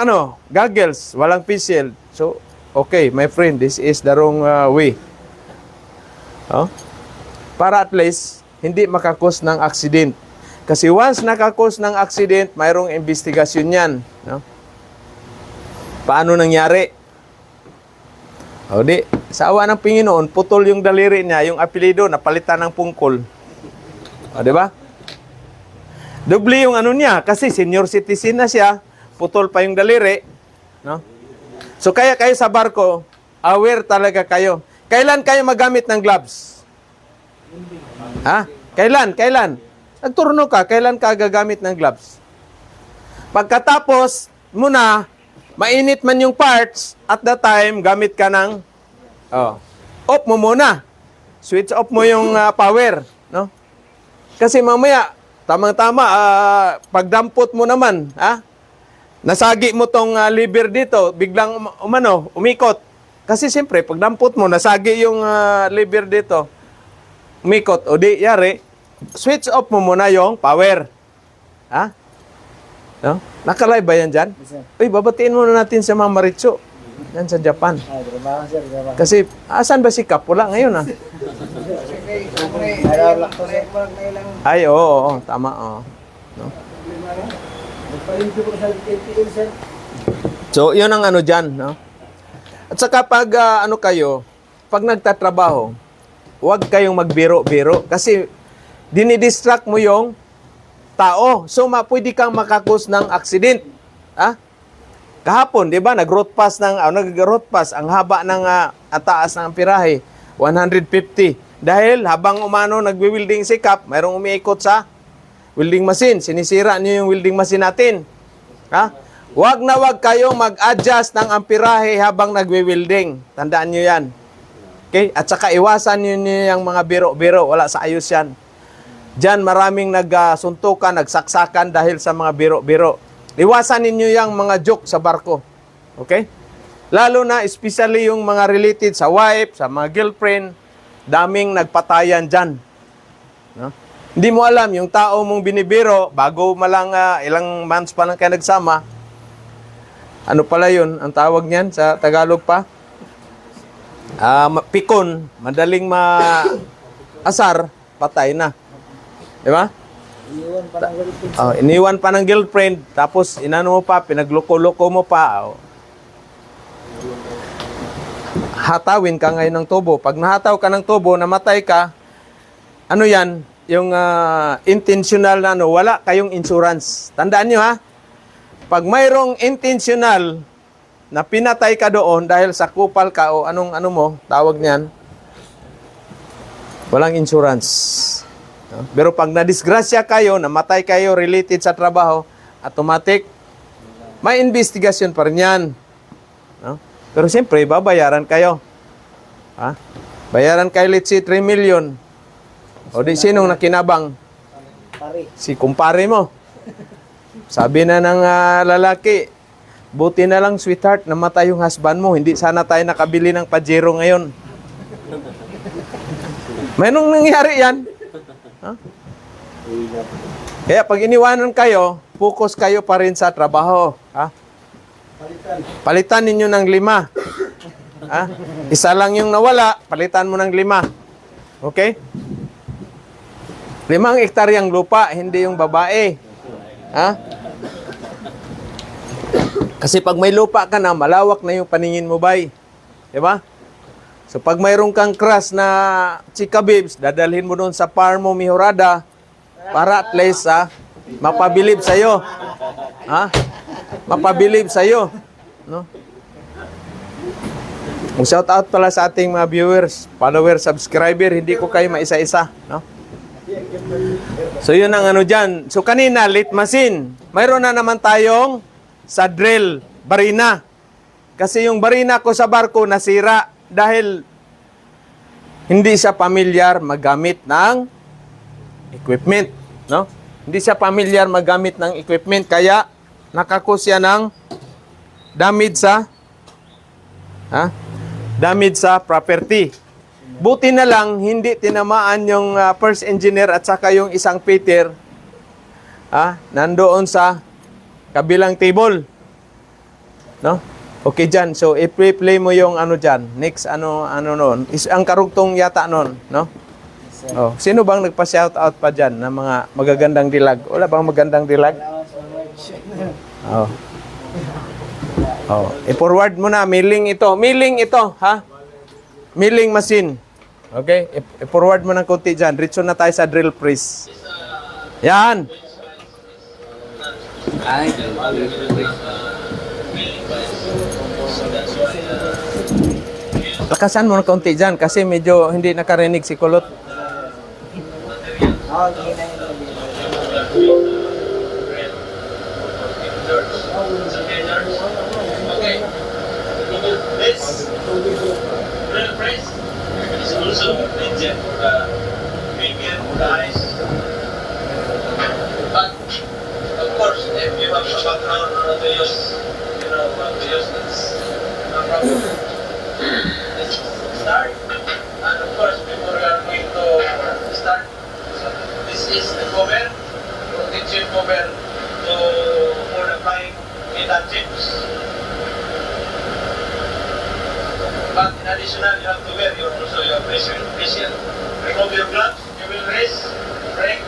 C: goggles, walang face shield. So, okay, my friend, this is the wrong way. Oh? Para at least, hindi makakos ng accident. Kasi once nakakos ng accident, mayroong investigasyon yan. No? Paano nangyari? O di, sa awa ng Panginoon, putol yung daliri niya, yung apelido, napalitan ng pungkol. O, di ba? Doble yung niya, kasi senior citizen na siya, putol pa yung daliri. No? So, kaya kayo sa barko, aware talaga kayo. Kailan kayo magamit ng gloves? Ha? Kailan? Nagturno ka, kailan ka gagamit ng gloves? Pagkatapos muna, mainit man yung parts, at that time, gamit ka ng, off mo muna. Switch off mo yung power. No? Kasi mamaya, tamang-tama, pagdampot mo naman, nasagi mo tong lever dito, biglang umikot. Kasi siyempre, pagdampot mo, nasagi yung lever dito, umikot, o di, yari, switch off mo muna yung power. Ha? No? Nakalive ba yan dyan?
D: Yes, sir.
C: Uy, babatiin muna natin sa mga Maritso. Yan sa Japan.
D: Trabaho, sir. Trabaho.
C: Kasi, asan ba si Kap? Wala ngayon, Ay, oo, tama, oo. No? So, yun ang dyan, no? At saka pag, pag nagtatrabaho, huwag kayong magbiro-biro kasi dinidistract mo yung tao. So, pwede kang makakos ng accident. Kahapon, di ba, nag-road pass, ang haba ng taas ng pirahe, 150. Dahil habang nagwi-welding si Kap, mayroong umiikot sa welding machine. Sinisira niyo yung welding machine natin. Huwag na huwag kayong mag-adjust ng amperahe habang nagwi-welding. Tandaan niyo yan. Okay? At saka iwasan niyo yung mga biro-biro. Wala sa ayos yan. Diyan maraming nagsuntukan, nagsaksakan dahil sa mga biro-biro. Iwasan ninyo yung mga joke sa barko. Okay? Lalo na, especially yung mga related sa wife, sa mga girlfriend, daming nagpatayan dyan. No? Hindi mo alam, yung tao mong binibiro, bago malang ilang months pa lang kayo nagsama, ano pala yun, ang tawag niyan sa Tagalog pa? Pikon, madaling asar, patay na. Di ba? Iniwan pa ng girlfriend, tapos inano mo pa, pinagloko-loko mo pa. Hatawin ka ngayon ng tubo. Pag nahataw ka ng tubo, namatay ka, ano yan? Yung intentional na wala kayong insurance. Tandaan nyo pag mayroong intentional na pinatay ka doon dahil sa kupal ka o anong mo, tawag niyan, walang insurance. No? Pero pag nadisgrasya kayo, namatay kayo related sa trabaho, automatic, may investigasyon pa rin yan. No? Pero siyempre, babayaran kayo. Bayaran kayo, let's say, 3 million. O di, sinong nakinabang? Si kumpare mo. Sabi na ng lalaki, buti na lang, sweetheart, namatay yung husband mo. Hindi sana tayo nakabili ng Pajero ngayon. Mayroong nangyari yan. Kaya pag iniwanan kayo, focus kayo pa rin sa trabaho. Palitan ninyo ng 5. Ha? Isa lang yung nawala, palitan mo ng 5. Okay? 5 hektaryang lupa, hindi yung babae. Ha? Kasi pag may lupa ka na, malawak na yung paningin mo, bay. Diba? So pag mayroon kang crush na chika babes, dadalhin mo doon sa farm mo, Mihorada, para at least, mapabilib sa'yo. Ha? Mapabilib sa'yo. No? Shout out pala sa ating mga viewers, followers, subscriber, hindi ko kayo maisa-isa. No? So yun ang ano dyan. So kanina, litmasin. Mayroon na naman tayong sa drill, barina. Kasi yung barina ko sa barko nasira dahil hindi siya pamilyar magamit ng equipment, no? Hindi siya pamilyar magamit ng equipment kaya nakakos siya ng damage sa property. Buti na lang hindi tinamaan yung first engineer at saka yung isang fitter nandoon sa kabilang table. No? Okay dyan. So, i-play mo yung ano dyan. Next, ano noon. Ang karugtong yata noon. No? Oh, sino bang nagpa-shout out pa dyan ng mga magagandang dilag? Wala bang magandang dilag? Oh. Oh. I-forward mo na. Milling ito. Milling ito, ha? Milling machine. Okay? I-forward mo ng konti dyan. Ritso na tayo sa drill press. Yan. Lakasan mo ng konti dyan kasi medyo hindi nakarinig si Kulot.
B: Okay. This drill press is also legit for the medium guys. But of course, if you have a background on how to use, how to use this, no problem. Let's start. And of course, before we are going to start, this is the cover, protection cover for applying metal chips. But in additional, you have to wear your facial. Remove your gloves, you will raise, break,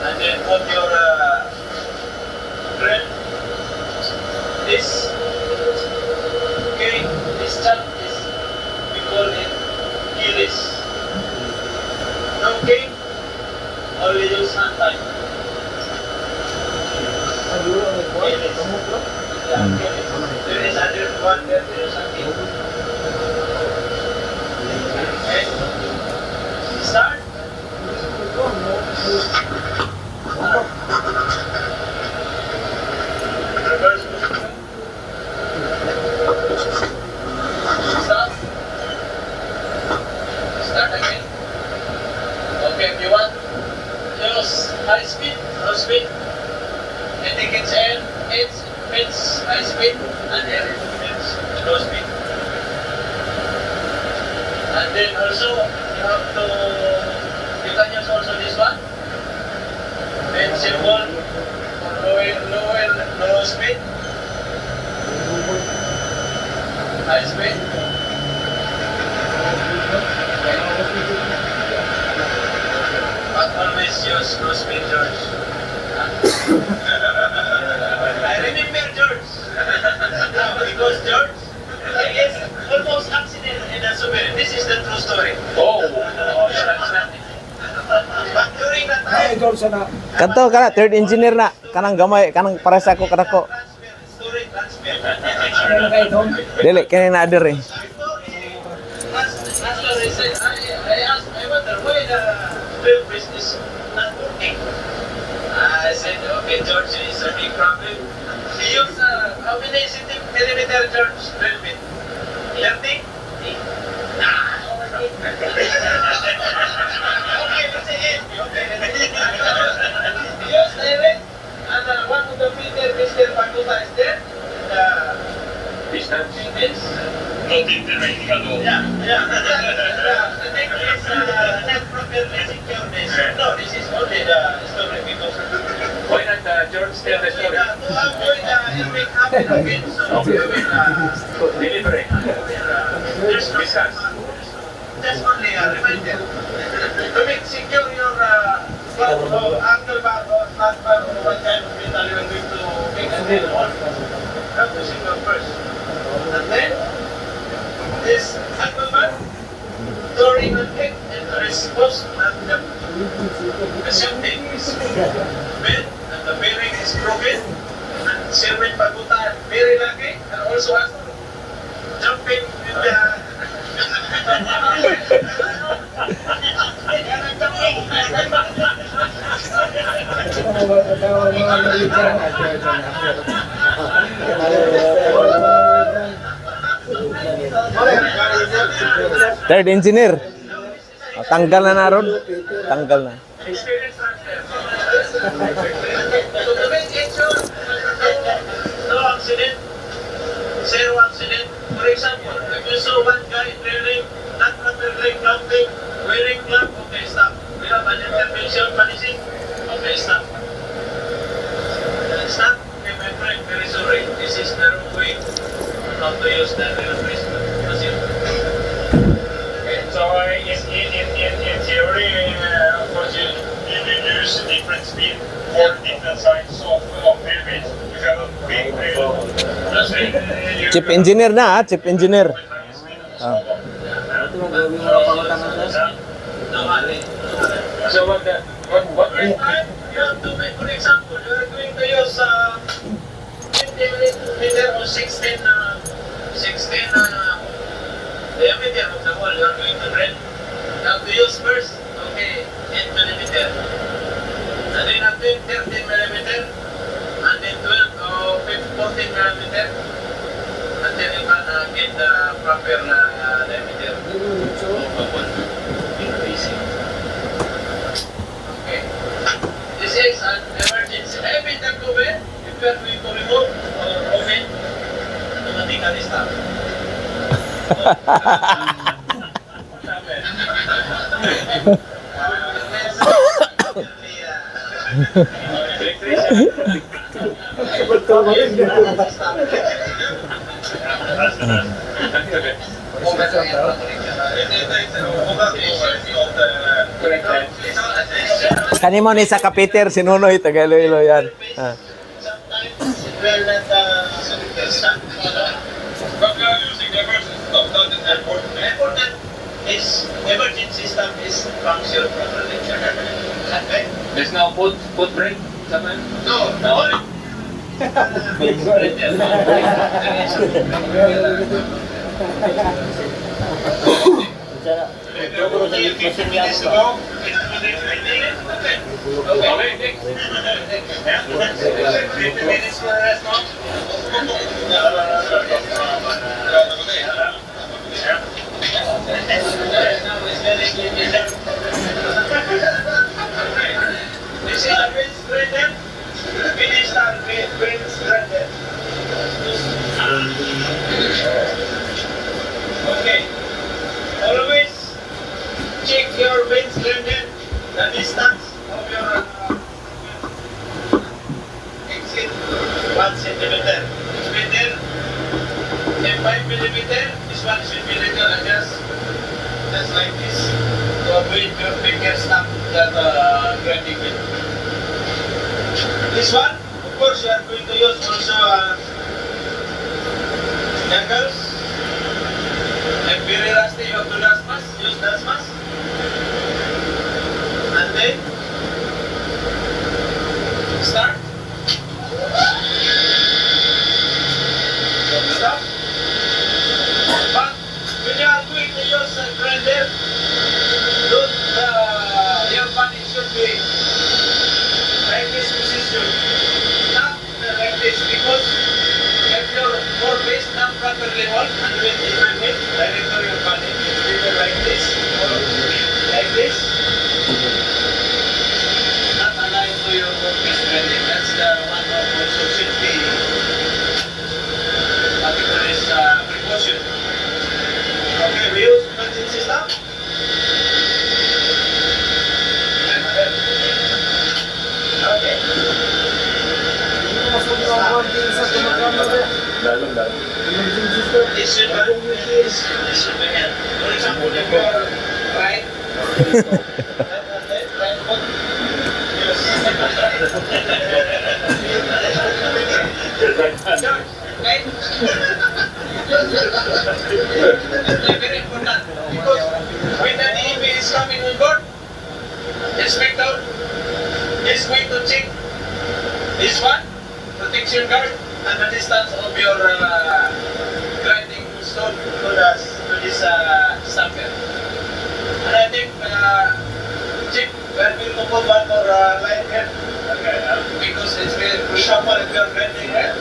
B: and then put your drill. This, okay, this chart is, we call it gillis. Okay, only use hand time. Gillis. Yeah, gillis. There is other one, there is something. Okay, start. Reverse. Stop. Start again. Okay, if you want, use high speed, low speed. I think it's air, it's high speed, and air it's low speed. And then also, you have to, you can use also this one. Then symbol for low speed. High speed. But always use low speed, George. I remember George. Because George, I guess, almost accident in the submarine. This is the true story. Oh. But during that time,
C: Kanto kana third engineer na kanang gamay kanang para sa ako kadako.
B: story transfer.
C: Dili kini na other eh.
B: I wonder why the drill press is not working. I said, okay, George, is a big problem. He used how many millimeter George drill bit? 30? Okay, let's say 80. Okay, he used direct, and one of the meter Mr. Pakuta is there. Distance is not interaction at all. Yeah. The thing is not properly secure this. No, this is only the story because why not George tell the story? To avoid helping happen again, so we will deliberate.
F: discuss.
B: Just only a reminder. To make secure your angle bar or flat bar or what kind of metal you are going to make a nail on. You have to secure first. And then, this angle bar, touring on it, and the response and the shifting is bent, and the bearing is broken, and Sherwin Pagutan very lucky, and also has jumping with the
C: Third engineer. Oh, tanggal na naron. Tanggal na.
B: experience transfer. So to make it sure, no accident, zero accident. For example, if you saw one guy drilling, not properly grounding, wearing glove, okay, stop. We have an intervention policy, okay, stop. Stop, okay, my friend, very sorry. This is the wrong way how to use the replacement machine.
F: So in theory, of course, you use different speed for different sizes of pyramids. If you have a big drill, let's say,
C: Chief engineer na, chief engineer. Ah.
E: Ito mo gawin mo mga pangutangan sir.
F: So what
B: First time, you have to make, for example, you are going to use 50 millimeter or 16 diameter of the wall you are going to drill. You have to use first, okay, 8 millimeter. And then again 13 millimeter, and then 12 or 14 millimeter. Until you can get the proper diameter of the wall. Increasing. Okay. This is an emergency. Every time go in, if you are going to remove or open, automatically stop.
C: Kanimo ni sa Kapiter, sinunoy, Tagaloilo yan. Ah.
B: Sometimes it will not stop.
F: But we are using the emergency stop, that is important.
B: Important is emergency stop is function properly. Okay?
E: There's no foot brake. Sama.
B: No, no. This is a wind straighten. Finish our wind straighten. Okay. Always check your wind straighten, the distance of your exit 1 centimeter. It's better. And 5 millimeter, this one should be little adjust. Just like this. To avoid your finger snap that grinding with. This one, of course, you are going to use also dangles. And very rusty, you have to dust mask, use dust mask. And then, start. Stop. But when you are going to use a grinder, don't, your body should be like this position. Not like this, because if your more base not properly hold and when it will hit directly your body, it's either like this or like this. Not aligned to your workpiece bending. That's the one of also should be what we call is precaution. Okay, we use emergency stop. Okay. This should be Right? Right? Very important because when the DEP is coming on board, inspector is going to check this one, protection guard, and the distance of your grinding stone to this stamper. And I think Chief, when we will put one more line here, because it's very crucial for if you're grinding here.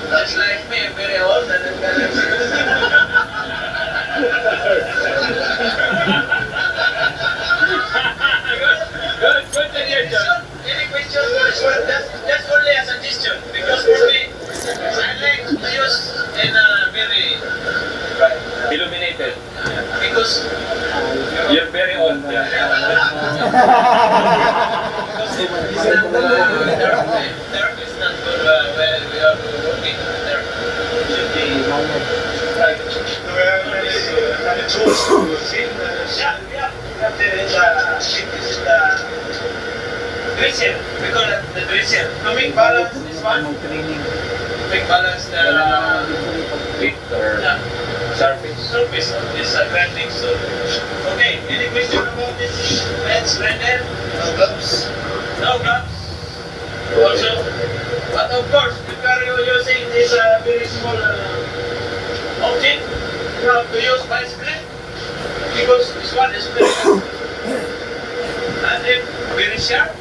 B: That's like me, I'm very old and I'm very Good suggestion. Any question? Just only a suggestion. Because for me, I like to use in a very
E: Illuminated.
B: because
E: You're very old.
B: because it's not dark is not good when we are working there. Should be like
F: The tools to see.
B: yeah. There is the dressing. We call it the dressing. To make balance this one. Make balance the
E: Width or
B: yeah,
E: surface.
B: surface of this grinding stone. Okay, any question about this lens blender? No gloves. No gloves. Also, but of course, if you are using this very small object, you have to use bicycle because this one is very good. And if very sharp,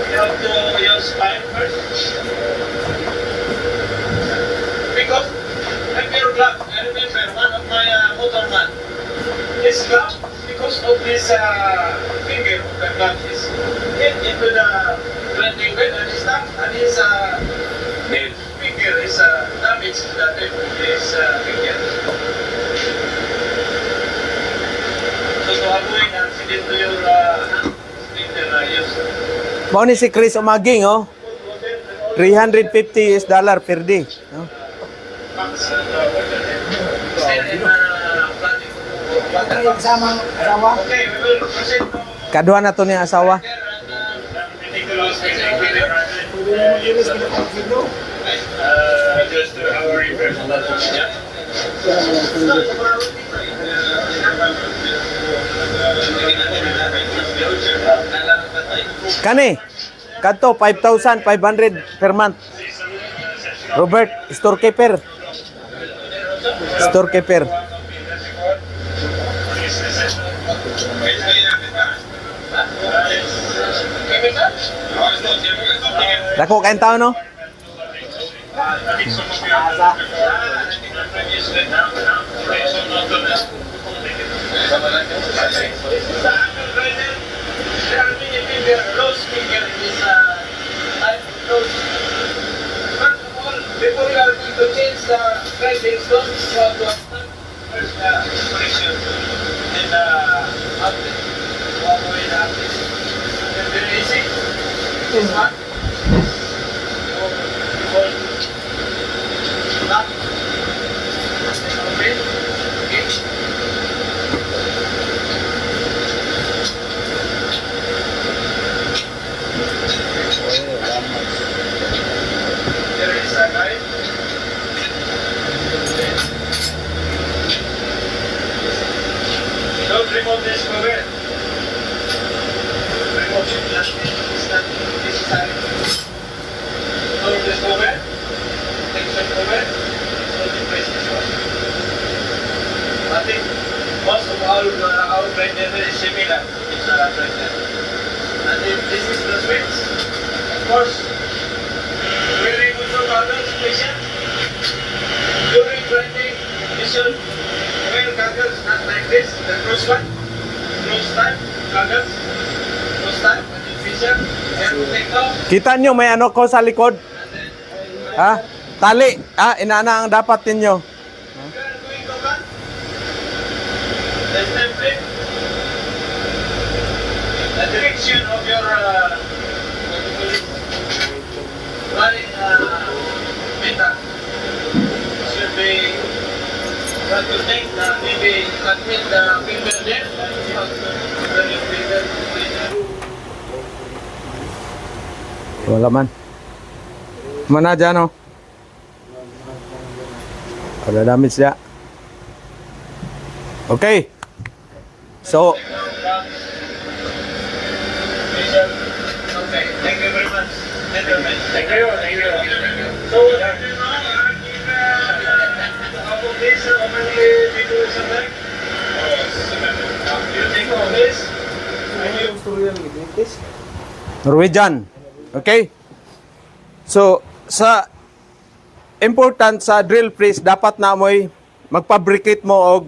B: you have to use pipe first. Because I wear glove. I remember one of my motorman, his glove, because of this finger of the glove is hit into the blending bed and stuff, and his
E: Nails.
B: finger is damaged to the tip of his finger. So to avoid accident to your finger, use
C: Mao ni si Chris Umaging, oh. $350 per day. No?
B: pumps and still in planning.
A: Kasama asawa.
B: Okay, we will proceed to
C: Kaduha na to ni asawa.
F: Just our refresh.
C: Kani, kadto 5,500 per month. Robert, storekeeper. Storekeeper. Dako kain tao no?
B: Before you are going to change the grinding stone, you have to understand first the connection and the outlet. One way the outlet. And very easy. This one. Hold back. Open. Okay. There is a guide. Don't remove this cover. Remove it plastic. It's not necessary. Remove this cover. Take the cover. So depress this one. I think most of our blender is similar. It's a blender. And if this is the switch, of course, very good for goggles, patient. During grinding, you should wear goggles not like this, the first one. Close time, goggles. Close time, and then vision. You have to take off.
C: Kita nyo may ano ko sa likod. Ha? Tali. Inaana ang dapat ninyo.
B: If you are going to run, the template, the direction of your running meter should be What you think? Maybe admit the people there?
C: Wala man. Mana dyan, oh. Wala damage siya. Okay. So,
B: Okay, thank you very much. Gentlemen. Thank you. So, about this, how many people survived? You take all this?
C: Norwegian. Okay? So, sa important sa drill press, dapat na mo'y magpabricate mo og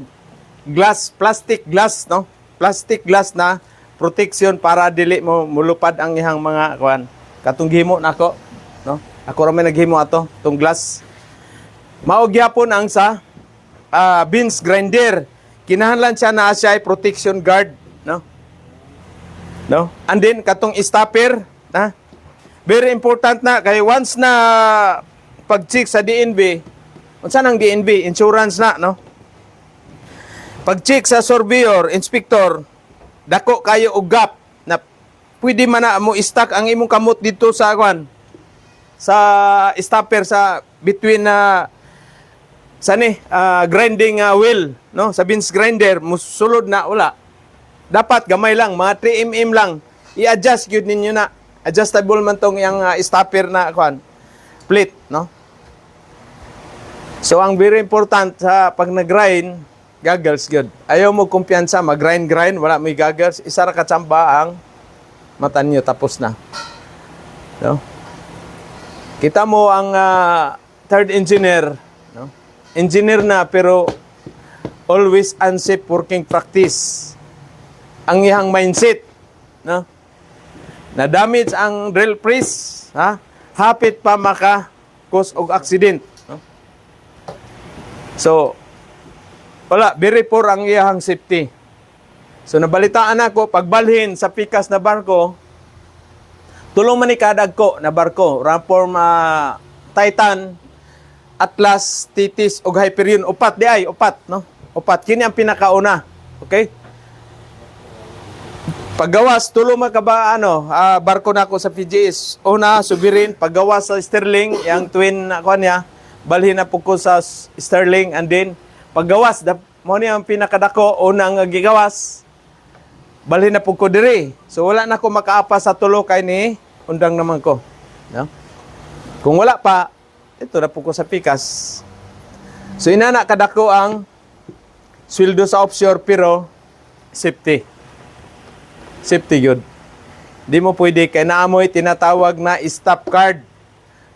C: glass, plastic glass, no? Plastic glass na protection para dili mo mulupad ang ihang mga kuan. Katong gihimo nako, no? Ako ra may naghimo ato, tong glass. Mao gyapon ang sa beans grinder. Kinahanglan siya na siya ay protection guard, no? No? And then katong stopper, na very important na kay once na pag-check sa DNB, unsa nang DNB, insurance na, no? Pag-check sa surveyor, inspector, dako kayo og gap na pwede man na mo stock ang imong kamot dito sa kwan sa stopper sa between grinding wheel, no, sa beans grinder musulod na wala, dapat gamay lang mga 3 mm lang i-adjust gyud ninyo na adjustable man tong yang stopper na kwan plate, no. So ang very important sa pag nag-grind, goggles good. Ayaw mo kumpiyansa, mag-grind, wala may goggles, isa ra katsamba ang mata niyo, tapos na. No? Kita mo ang third engineer, no? Engineer na pero always unsafe working practice. Ang iyang mindset, no? Na damage ang drill press, ha? Hapit pa maka cause og accident, no? So wala, very poor ang iyang safety. So nabalitaan ako, pagbalhin sa pikas na barko, tulong man ni kadag ko na barko, Ramform Titan, Atlas, Titis, ug Hyperion, upat di ay, upat, no? Upat, kini ang pinakauna. Okay? Paggawas, tulong man ka ba, barko na ako sa PGS, una, Sovereign, paggawas sa Sterling, yung twin, niya, balhin na po ko sa Sterling, and then, paggawas, mo niya ang pinakadako, unang gigawas, balhin na po ko diri. So, wala na ko makaapa sa tulo kay ni, undang naman ko. No? Kung wala pa, ito na po ko sa pikas. So, inana kadako ang sweldo sa offshore, pero safety. Safety yun. Di mo pwede, kaya naamoy tinatawag na stop card.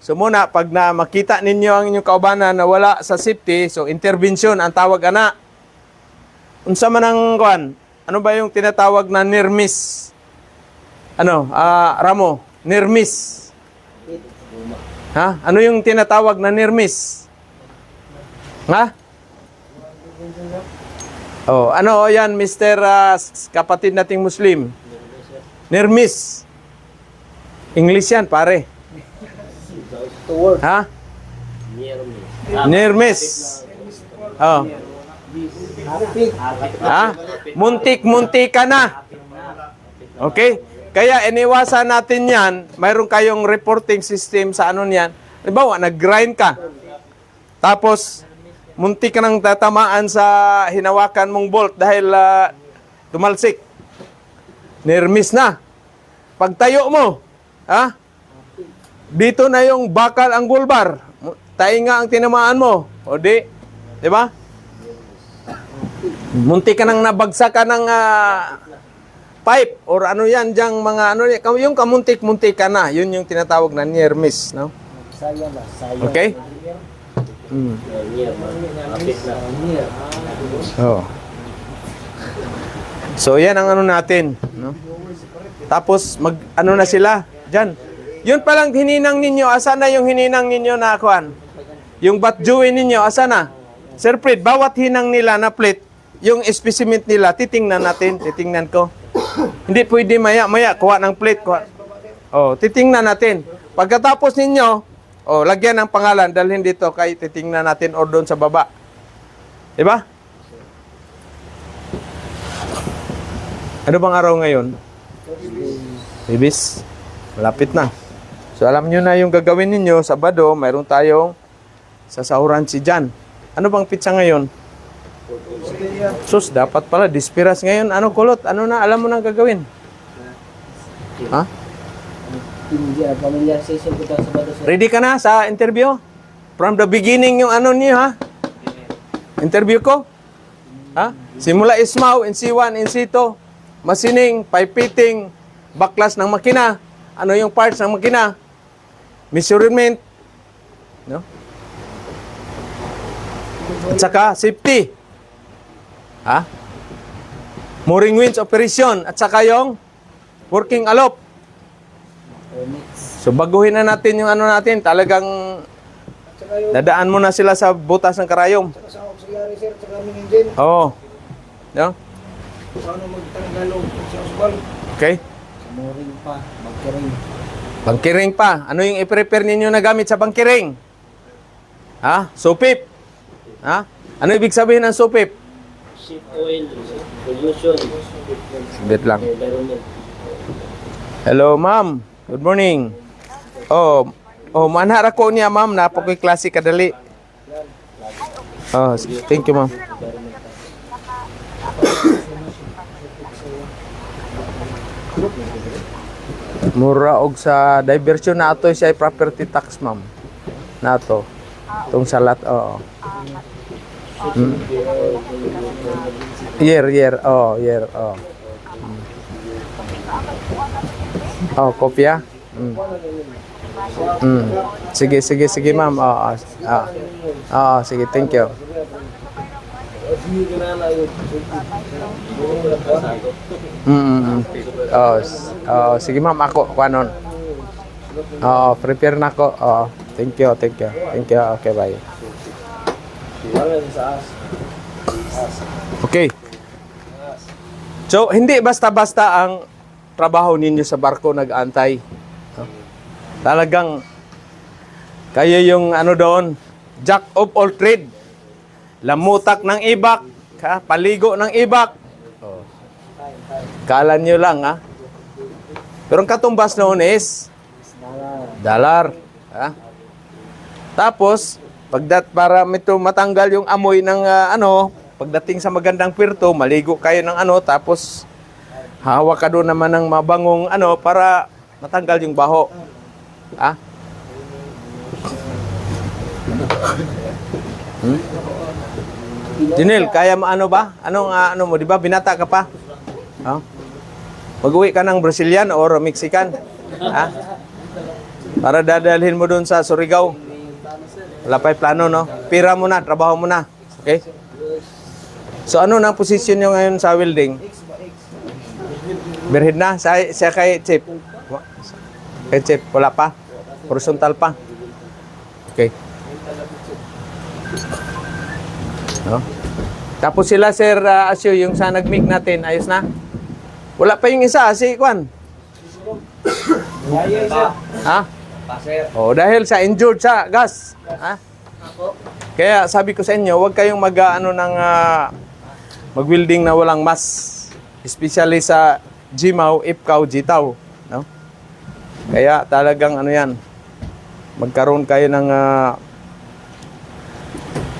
C: So muna, pag na makita ninyo ang inyong kaubanan na wala sa safety, so intervention ang tawag ana. Unsa man ang kuan? Ano ba yung tinatawag na near miss? Ramo, near miss. Ha? Ano yung tinatawag na near miss? Ha? Oh, ano yan, Mr. Kapatid nating Muslim? Near miss. English yan, pare. Ha? Near miss. Oh. Ha? Muntik ka na. Okay? Kaya iniwasan natin yan, mayroon kayong reporting system sa ano niyan. Halimbawa, nag-grind ka. Tapos, muntik ka nang tatamaan sa hinawakan mong bolt dahil tumalsik. Near miss na. Pagtayo mo, ha? Dito na yung bakal ang gulbar. Tainga ang tinamaan mo. O di? Diba? Muntik ka nang nabagsak ka ng pipe or ano yan, dyang mga ano, yung kamuntik-muntik ka na. Yun yung tinatawag na near miss, no? Okay? Oh. So yan ang ano natin, no? Tapos ano na sila diyan. Yun pa lang hininang ninyo, asa na yung hininang ninyo na kuan? Yung batjuin ninyo, asa na? Sir Fred, bawat hinang nila na plate, yung specimen nila, titingnan natin, titingnan ko. Hindi pwede maya kuha ng plate, kuha. Oh, titingnan natin. Pagkatapos ninyo, lagyan ng pangalan, dalhin dito kay titingnan natin or doon sa baba. Diba? Ano bang araw ngayon? Bibis. Malapit na. So alam nyo na yung gagawin ninyo. Sabado, mayroon tayong sasahuran si Jan. Ano bang pizza ngayon? Sus, dapat pala. Dispiras ngayon. Ano kulot? Ano na? Alam mo na gagawin? Ha?
D: Familiar session ko sa Sabado, sir.
C: Ready ka na sa interview? From the beginning yung ano niyo, ha? Interview ko? Ha? Simula ismaw, NC1, NC2, masining, pipe fitting, baklas ng makina, ano yung parts ng makina, measurement, no? At saka safety. Ha? Mooring winch operation, at saka yung working alop. So baguhin na natin yung ano natin, talagang dadaan mo na sila sa butas ng karayom.
A: Sa auxiliary, sir, sa kaming engine.
C: Oo. No?
A: Paano magtanggal o sa usbal?
C: Okay.
D: Mooring pa, magkiring.
C: Bangkiring pa. Ano yung i-prepare ninyo na gamit sa bangkiring? Ha? Supip. Ha? Ano ibig sabihin ng supip?
D: Ship oil, pollution,
C: Bit lang.
D: environment.
C: Hello, ma'am. Good morning. Oh, manhara ko niya, ma'am. Napokoy klase kadali. Oh, thank you, ma'am. Mura og sa diversion na ato siya property tax, ma'am. Nato. Tong salat, oo. Mm. Year, year, oh. Oh, kopya? Sige, ma'am. Sige, thank you. Sige, ma'am, ako, kuanon. Prepare na ako. Thank you. Okay, bye. Okay. So, hindi basta-basta ang trabaho ninyo sa barko nag-antay. Talagang kayo yung ano doon, jack of all trade. Lamutak ng ibak, paligo ng ibak. Kala nyo lang, ha? Pero ang katumbas noon is dollar. Ha? Tapos, para matanggal yung amoy ng pagdating sa magandang pirto, maligo kayo ng tapos hawak ka doon naman ng mabangong para matanggal yung baho. Ha? Jinel, kaya mo ba? Ano mo, di ba? Binata ka pa? Ha? Mag-uwi ka ng Brazilian or Mexican? Ha? Para dadalhin mo doon sa Surigao. Wala pa'y plano, no? Pira mo na, trabaho mo na. Okay? So, ano na posisyon nyo ngayon sa welding? Berhead na? Siya kay Chip? Kay Chip, wala pa? Horizontal pa? Okay. No? Tapos sila, Sir Asyo, yung sa nag-make natin, ayos na? Wala pa yung isa, si Kwan? Ha? Dahil sa injured sa gas. Ha? Kaya sabi ko sa inyo, huwag kayong mag-welding na walang mask. Especially sa Jimaw, Ipkaw, Jitaw. No? Kaya talagang yan, magkaroon kayo ng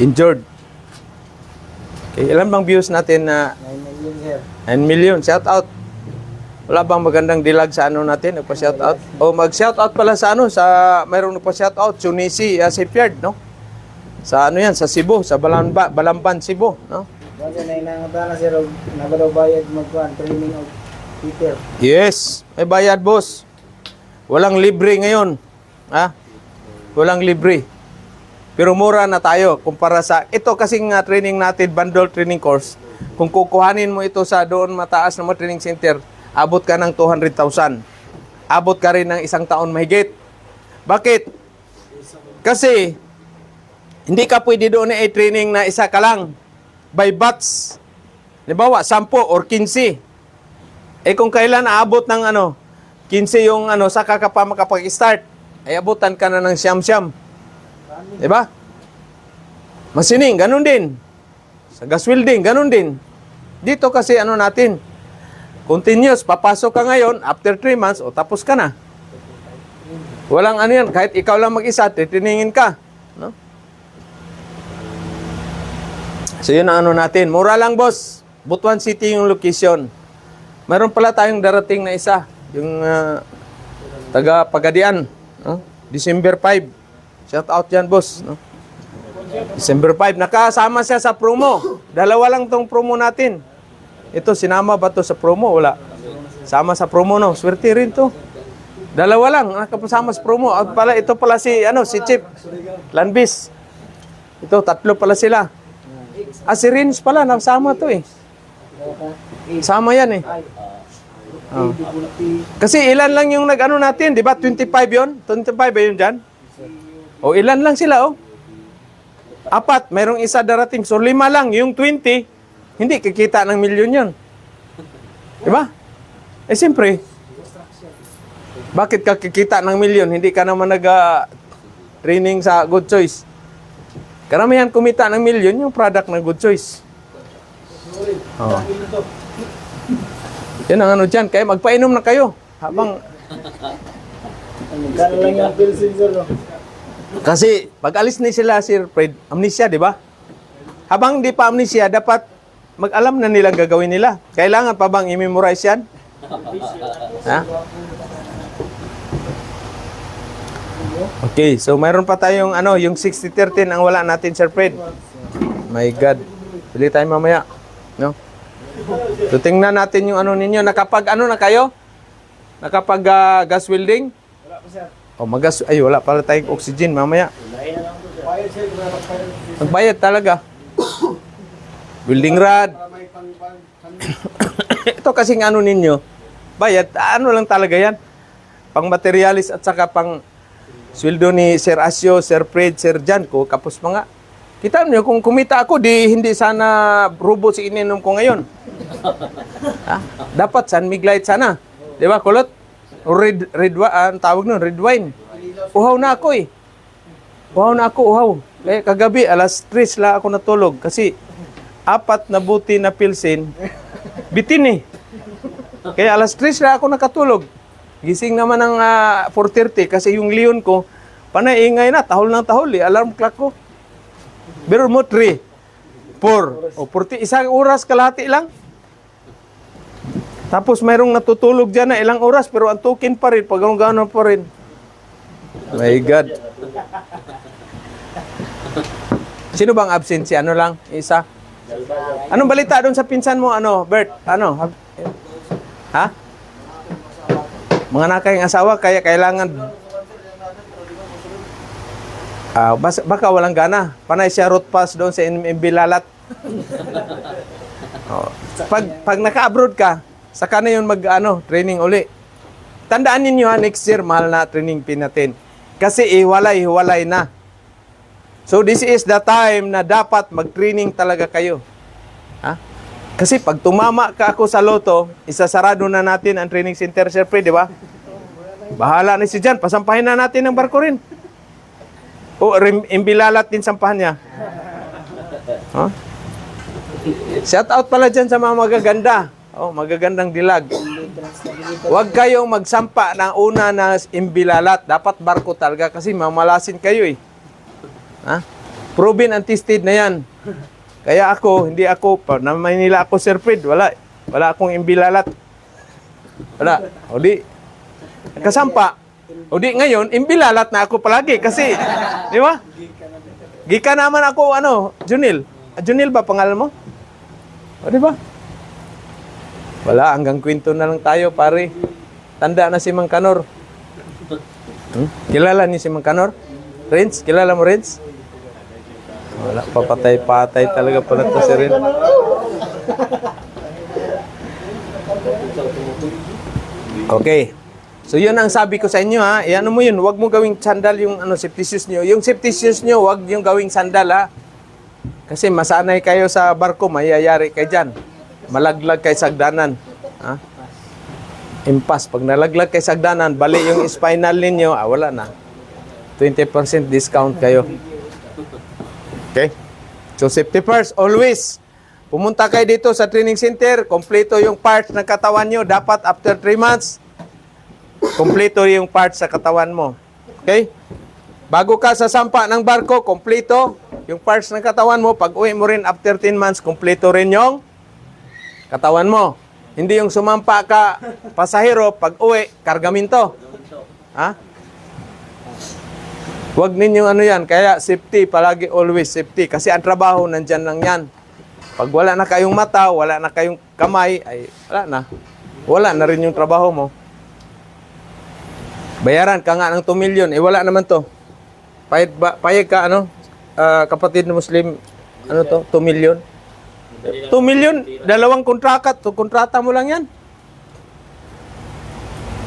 C: injured. Okay, ilan bang views natin na
D: 9 million, sir.
C: 9 million? Shout out. Wala bang magandang dilag sa natin? Nagpa-shout out? O mag-shout out pala sa mayroong nagpa-shout out, Sunisi, Shipyard, no? Sa yan, sa Cebu, sa Balamban, Cebu, no?
D: Kasi nainangatan na, sir, nagadaw bayad training of Peter.
C: Yes, may bayad, boss. Walang libre ngayon. Ha? Walang libre. Pero mura na tayo kumpara sa ito kasing training natin, bundle training course. Kung kukuhanin mo ito sa doon mataas na mga training center, abot ka ng 200,000. Abot ka rin ng 1 taon mahigit. Bakit? Kasi hindi ka pwede doon i-training na isa ka lang. By batch. Halimbawa, 10 or 15. Kung kailan aabot ng 15 yung saka ka pa makapag-start, ay abutan ka na ng siyam-siyam. Diba? Masining, ganun din. Sa gas welding, ganun din. Dito kasi ano natin, continuous, papasok ka ngayon, after 3 months, o tapos ka na. Walang ano yan, kahit ikaw lang mag-isa, titiningin ka. No? So yun ang ano natin. Mura lang, boss. Butuan City yung location. Meron pala tayong darating na isa. Yung taga Pagadian. No? December 5. Shout out yan, boss. No? December 5. Nakasama siya sa promo. Dalawa lang tong promo natin. Ito, sinama ba to sa promo? Wala. Sama sa promo, no? Swerte rin to. Dalawa lang, nakapasama sa promo. At pala, ito pala si Chip Lanbis. Ito, 3 pala sila. Si Rins pala, nasama to eh. Sama yan eh. Oh. Kasi ilan lang yung nag-ano natin, di ba? 25 yon? 25 ba yun dyan? O ilan lang sila oh. 4, mayroong isa darating. So 5 lang, yung 20, hindi kikita ng milyon yun. Di ba? Siyempre, bakit ka kikita ng milyon? Hindi ka naman nag-training sa Good Choice. Karamihan kumita ng milyon yung product ng Good Choice. Oh. Yan ang ano dyan. Kaya magpainom na kayo. Habang...
D: Gano'n lang yung pilsin, sir. No?
C: Kasi pag alis ni sila, Sir Fred, amnesia, di ba? Habang di pa amnesia, dapat mag-alam na nilang gagawin nila. Kailangan pa bang i-memorize yan? Ha? Okay, so mayroon pa tayong yung 60-13 ang wala natin, Sir Fred. My God. Pili tayo mamaya. No? So tingnan natin yung ninyo. Nakapag na kayo? Nakapag gas welding?
D: Wala po, sir.
C: Ay, wala pala tayong oxygen mamaya. Magbayad talaga. Building rod. Ito kasing ninyo. Bayad, lang talaga yan. Pang materialis at saka pang sweldo ni Sir Asio, Sir Fred, Sir Jan ko, kapos pa nga. Kita niyo, kung kumita ako, hindi sana rubo si ininom ko ngayon. Ha? Dapat San Miglite sana. Di ba, kulot? O red ang tawag nun, red wine. Uhaw na ako eh. Uhaw. Eh, kagabi, alas 3 lang ako natulog. Kasi, 4 na buti na pilsin, bitin eh. Kaya alas 3 lang ako nakatulog. Gising naman ng 4:30 kasi yung leon ko, panay ingay na, tahol ng tahol eh. Alarm clock ko. Pero mo 3, 4, o 40, isang oras kalahati lang. Tapos mayroong natutulog dyan na ilang oras pero antukin pa rin, pag gano'n pa rin. My God. Sino bang absent? Si lang? Isa? Anong balita doon sa pinsan mo, Bert? Ha? Mga nakayang asawa, kaya kailangan... baka walang gana. Panay siya road pass doon sa MB Lalat. Pag naka-abroad ka, saka na yun training uli. Tandaan ninyo next year, mahal na training pin natin. Kasi iwalay na. So this is the time na dapat mag-training talaga kayo. Ha? Kasi pag tumama ka ako sa loto, isasarado na natin ang training center, Sir Fred, di ba? Bahala na si Jan, pasampahin na natin ng barko rin. O, imbilalat din sampahan niya. Huh? Shout out pala dyan sa mga magaganda. Magagandang dilag. Huwag kayong magsampa ng una na imbilalat. Dapat barko talaga kasi mamalasin kayo eh. Ha? Proven and tested na yan. Kaya hindi ako, na Manila ako, Sir Fred, wala akong imbilalat. Wala. O di, kasampa. O di ngayon, imbilalat na ako palagi kasi, di ba? Gika naman ako, Junil. Junil ba pangalan mo? O di ba? Wala, hanggang kwento na lang tayo, pare. Tanda na si Mang Kanor. Kilala niyo si Mang Kanor? Renz? Kilala mo, Renz? Wala, papatay-patay talaga pala to si Renz. Okay. So, yun ang sabi ko sa inyo, ha. Iano mo yun, huwag mo gawing sandal yung safety shoes nyo. Yung safety shoes nyo, huwag yung gawing sandal, ha. Kasi masanay kayo sa barko, mayayari kayo dyan. Malaglag kay sagdanan. Ha? Impas. Pag nalaglag kay sagdanan, bali yung spinal ninyo, wala na. 20% discount kayo. Okay? So, safety first, always. Pumunta kayo dito sa training center, kompleto yung parts ng katawan nyo. Dapat after 3 months, kompleto yung parts sa katawan mo. Okay? Bago ka sasampa ng barko, kompleto yung parts ng katawan mo. Pag uwi mo rin after 10 months, kompleto rin yung katawan mo. Hindi yung sumampa ka pasahero, pag uwi, kargamento. Ha? Huwag ninyong ano yan. Kaya safety, palagi always safety. Kasi ang trabaho, nandyan lang yan. Pag wala na kayong mata, wala na kayong kamay, ay wala na. Wala na rin yung trabaho mo. Bayaran ka nga ng 2 million, eh wala naman to. Payag ka, ano, kapatid na Muslim, ano to, 2 million. 2 million, 2 kontrata mo lang yan.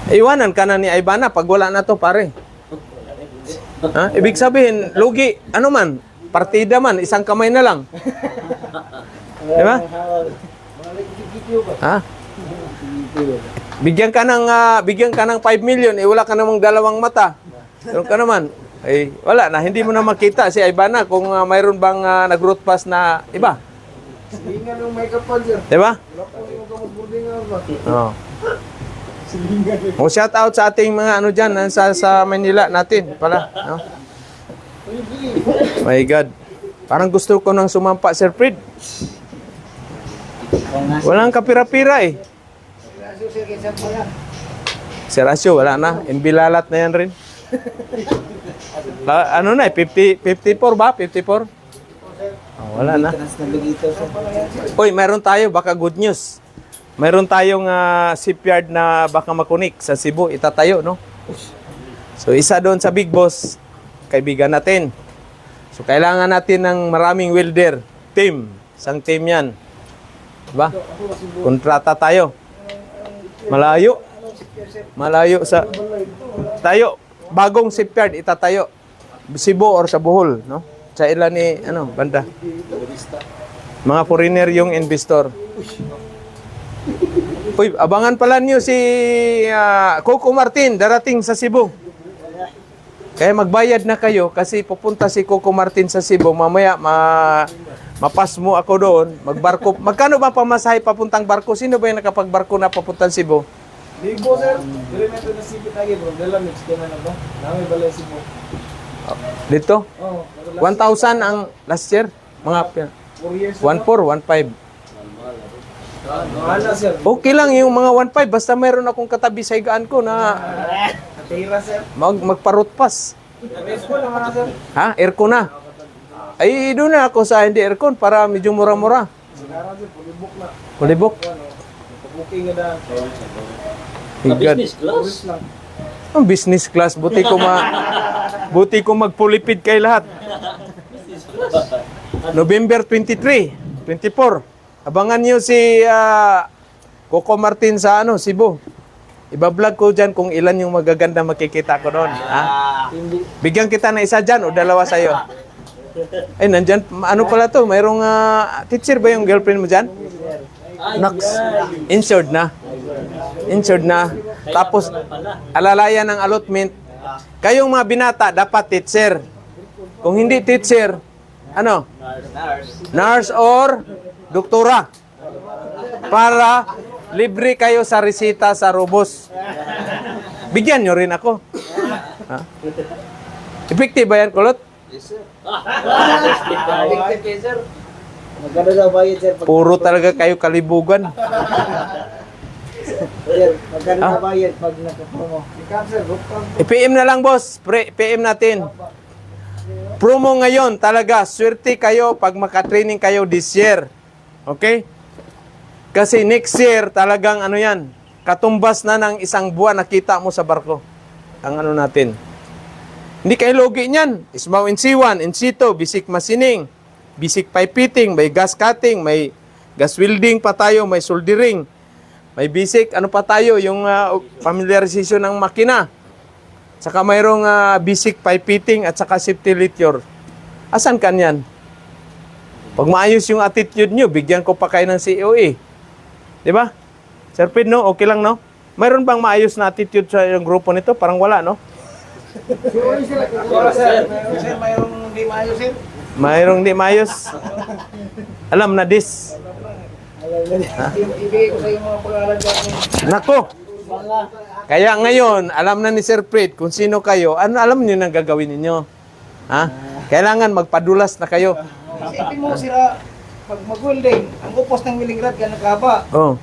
C: Iwanan ka na ni Aibana pag wala na to, pare. Ha? Ibig sabihin, lugi, ano man, partida man, isang kamay na lang. Di ba? Ha? Bigyan ka ng 5 million, eh wala ka namang 2 mata. Meron ka naman. Eh, wala na, hindi mo na makita si Aibana kung mayroon bang nag-route pass na iba.
D: Sige nga nung may kapal, sir.
C: Di ba?
D: Wala po yung gamot boarding nga ba?
C: Oo. O shout out sa ating mga ano dyan, sa Manila natin pala. No? My God. Parang gusto ko nang sumampa, Sir Fred. Walang kapira-pira eh. Sir Asyo, wala na. Inbilalat na yan rin. Ano na eh, 54 ba? 54? Oh, wala na. Uy, mayroon tayo, baka good news. Mayroon tayong shipyard na baka makunik sa Cebu, itatayo, no? So, isa doon sa Big Boss, kaibigan natin. So, kailangan natin ng maraming welder. Team. Isang team yan. Diba? Kontrata tayo. Malayo. Malayo sa... Tayo. Bagong shipyard, itatayo. Cebu or sa Bohol, no? Sa ilan ni, banda. Mga foreigner yung investor. Uy, abangan pala niyo si Coco Martin darating sa Cebu. Kaya magbayad na kayo kasi pupunta si Coco Martin sa Cebu. Mamaya mapas mo ako doon, magbarko. Magkano ba pamasahe papuntang barko? Sino ba yung nakapagbarko na papuntang Cebu?
D: Libo, sir. Dili na ito nasipit lagi, bro. Dala mix ka na ba? Nami balay si mo.
C: Dito?
D: Oh,
C: 1,000 ang last year. Mga
D: 4 years.
C: 1,400, 1,500.
D: Ano, sir?
C: Okay lang yung mga 1,500 basta mayroon akong katabi sa higaan ko na
D: Tira, sir.
C: magparutpas.
D: Aircon naman, sir.
C: Ha? Aircon na. Ay, doon na ako sa hindi aircon para medyo mura-mura.
D: Sigara, sir. Pulibok na.
C: Kulibok.
D: Booking na da.
E: Business class.
D: Tourist lang.
C: Ang business class. Buti ko magpulipid kay lahat. November 23, 24. Abangan niyo si Coco Martin sa Cebu. Iba-vlog ko dyan kung ilan yung magaganda makikita ko doon. Ha? Bigyan kita na isa dyan o 2 sa'yo. Ay, nandyan. Ano pala to? Mayroong teacher ba yung girlfriend mo dyan? Nox. Insured na. Insured na. Tapos, alalayan ng allotment. Kayong mga binata, dapat teacher. Kung hindi teacher, ano? Nurse or doktora. Para libre kayo sa resita sa Robos. Bigyan nyo rin ako. Ha? Effective ba yan, Kulot?
D: Magkano daw bayad, sir?
C: Puro talaga kayo kalibugan.
D: Sir, magkano daw bayad pag nakapromo? Ikaw, sir.
C: I-PM na lang, boss. PM natin. Promo ngayon, talaga. Swerte kayo pag makatraining kayo this year. Okay? Kasi next year, talagang yan, katumbas na ng 1 buwan nakita mo sa barko. Ang natin. Hindi kayo logi niyan. Ismaw in C1, in C2, basic machining, basic pipe fitting, may gas cutting, may gas welding pa tayo, may soldering, may basic, pa tayo, yung familiarization ng makina. Saka mayroong basic pipe fitting at saka safety lithior. Asan kanyan? Pag maayos yung attitude nyo, bigyan ko pa kayo ng COE. Di ba? Sir Pid, no? Okay lang, no? Mayroon bang maayos na attitude sa yung grupo nito? Parang wala, no?
D: Sir, mayroong di maayos, sir.
C: Mayroong di maayos. Alam na this.
D: Ibigay ko sa iyo mga pangalan dyan.
C: Nako! Kaya ngayon, alam na ni Sir Fred kung sino kayo. Ano alam niyo nang gagawin ninyo? Ha? Kailangan magpadulas na kayo.
A: Isipin mo sila, pag mag-welding, ang upos ng welding rod yan nakaba.
C: Oh.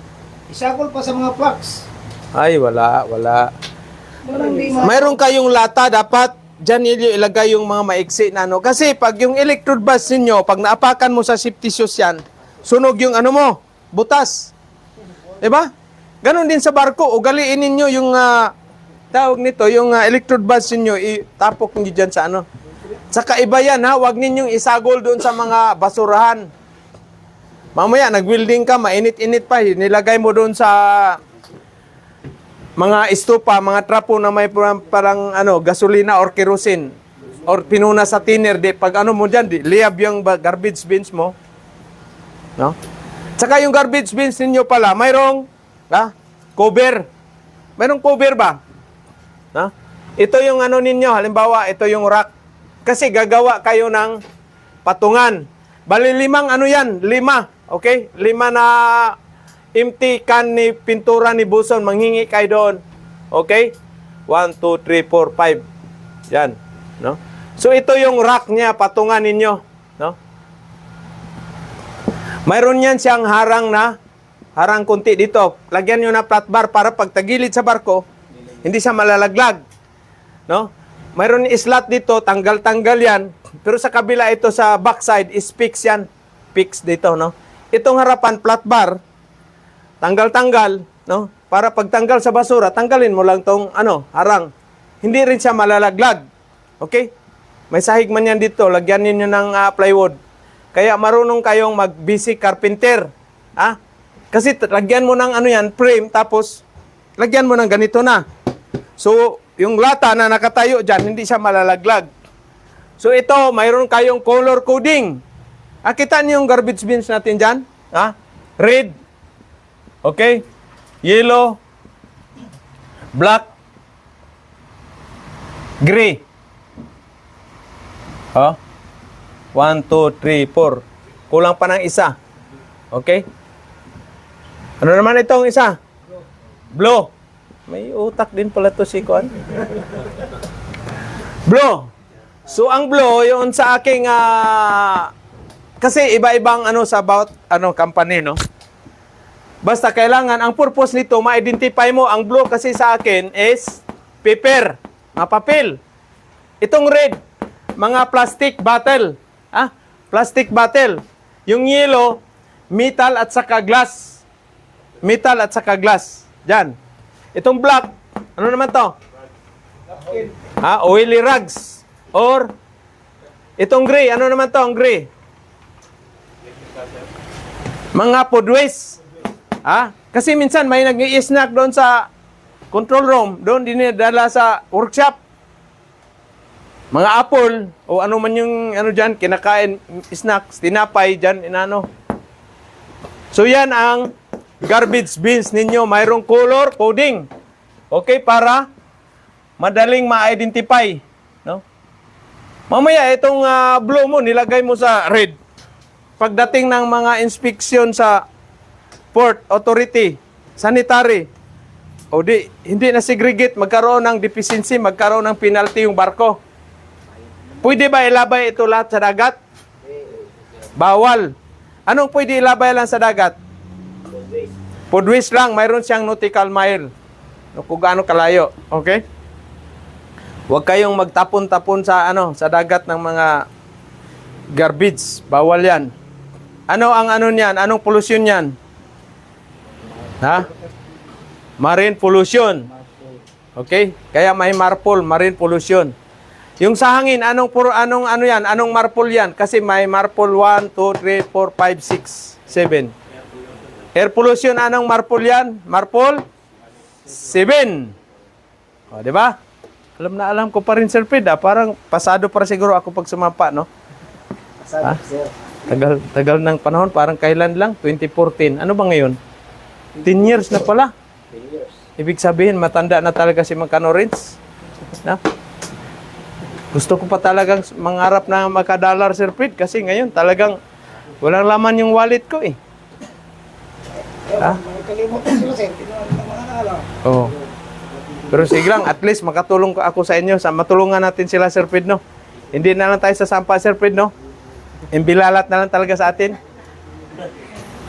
A: Isakol pa sa mga plugs.
C: Ay, wala.
A: Walang di
C: Mayroon kayong lata, dapat dyan nyo ilagay yung mga maiksi na ano. Kasi pag yung electrode bus ninyo, pag naapakan mo sa safety shoes yan, sunog yung ano mo, butas. Diba? Ganon din sa barko. Ugaliin ninyo yung tawag nito, yung electrode bus ninyo, itapok nyo dyan sa ano. Saka iba yan ha, huwag ninyong isagol doon sa mga basurahan. Mamaya, nag-welding ka, mainit-init pa, nilagay mo doon sa mga estupa, mga trapo na may parang ano, gasolina or kerosene or pinuna sa thinner, di pag ano mo diyan, liab yung garbage bins mo. No? Saka yung garbage bins ninyo pala, mayroong cover. Mayroong cover ba? No? Ito yung ano ninyo, halimbawa, ito yung rack. Kasi gagawa kayo ng patungan. Bali 5 ano yan, 5. Okay? 5 na empty can ni pintura ni Buson, manghingi kayo doon. Okay? 1, 2, 3, 4, 5. Yan. No? So, ito yung rack niya, patungan ninyo. No? Mayroon yan siyang harang kunti dito. Lagyan nyo na flat bar para pag tagilid sa barko, hindi siya malalaglag. No? Mayroon slot dito, tanggal-tanggal yan. Pero sa kabila ito sa backside is fix yan. Fix dito, no? Itong harapan, flat bar, tanggal-tanggal, no? Para pagtanggal sa basura, tanggalin mo lang tong harang. Hindi rin siya malalaglag. Okay? May sahig man yan dito, lagyan niyo ng plywood. Kaya marunong kayong mag-basic carpenter. Ha? Kasi lagyan mo ng frame, tapos lagyan mo ng ganito na. So, yung lata na nakatayo dyan, hindi siya malalaglag. So, ito, mayroon kayong color coding. Kita niyo yung garbage bins natin dyan? Red. Okay? Yellow. Black. Gray. 1, 2, 3, 4. Kulang pa ng isa. Okay? Ano naman itong isa? Blue. May utak din pala to si Kon. Blue. So, ang blue, yun sa aking, kasi iba-ibang sa about, company, no? Basta kailangan, ang purpose nito, ma-identify mo, ang blue kasi sa akin is paper, mga papel. Itong red, mga plastic bottle. Plastic bottle. Yung yellow, metal at saka glass. Metal at saka glass. Diyan. Itong black, ano naman to? Oily rags. Or, itong gray, ano naman to ang gray? Mga food waste. Kasi minsan may nag-i-snack doon sa control room, doon dinidala sa workshop. Mga apple, o ano man yung dyan, kinakain, snacks, tinapay dyan, So yan ang garbage bins ninyo, mayroong color coding. Okay, para madaling ma-identify. No? Mamaya, itong blue mo, nilagay mo sa red. Pagdating ng mga inspection sa port authority, sanitary, hindi na segregate, magkaroon ng deficiency, magkaroon ng penalty yung barko. Pwede ba ilabay ito lahat sa dagat? Bawal. Anong pwede ilabay lang sa dagat? Food waste lang, mayroon siyang nautical mile. Kung gaano kalayo. Okay? Huwag kayong magtapon-tapon sa sa dagat ng mga garbage. Bawal 'yan. Ano ang niyan? Anong pollution niyan? Marine pollution. Okay? Kaya may marpol, marine pollution. Yung sa hangin, anong yan? Anong marpol yan? Kasi may marpol 1, 2, 3, 4, 5, 6, 7. Air pollution, anong marpol yan? Marpol 7. Di ba? Alam na alam ko pa rin, Sir Fred. Parang pasado para siguro ako pag sumapa, no?
D: Pasado, sir.
C: Tagal ng panahon, parang kailan lang? 2014. Ano ba ngayon? 10 years na pala.
D: 10 years.
C: Ibig sabihin, matanda na talaga si Magkano Rins. Na? Gusto ko pa talagang mangarap na makadollar, Sir Fred, kasi ngayon talagang walang laman yung wallet ko eh. Ha?
A: Kalimutan sila sir, hindi naman mga
C: Oo. Pero sige lang, at least makatulong ako sa inyo. Matulungan natin sila, Sir Fred, no? Hindi na lang tayo sasampa, Sir Fred, no? Imbilalat na lang talaga sa atin.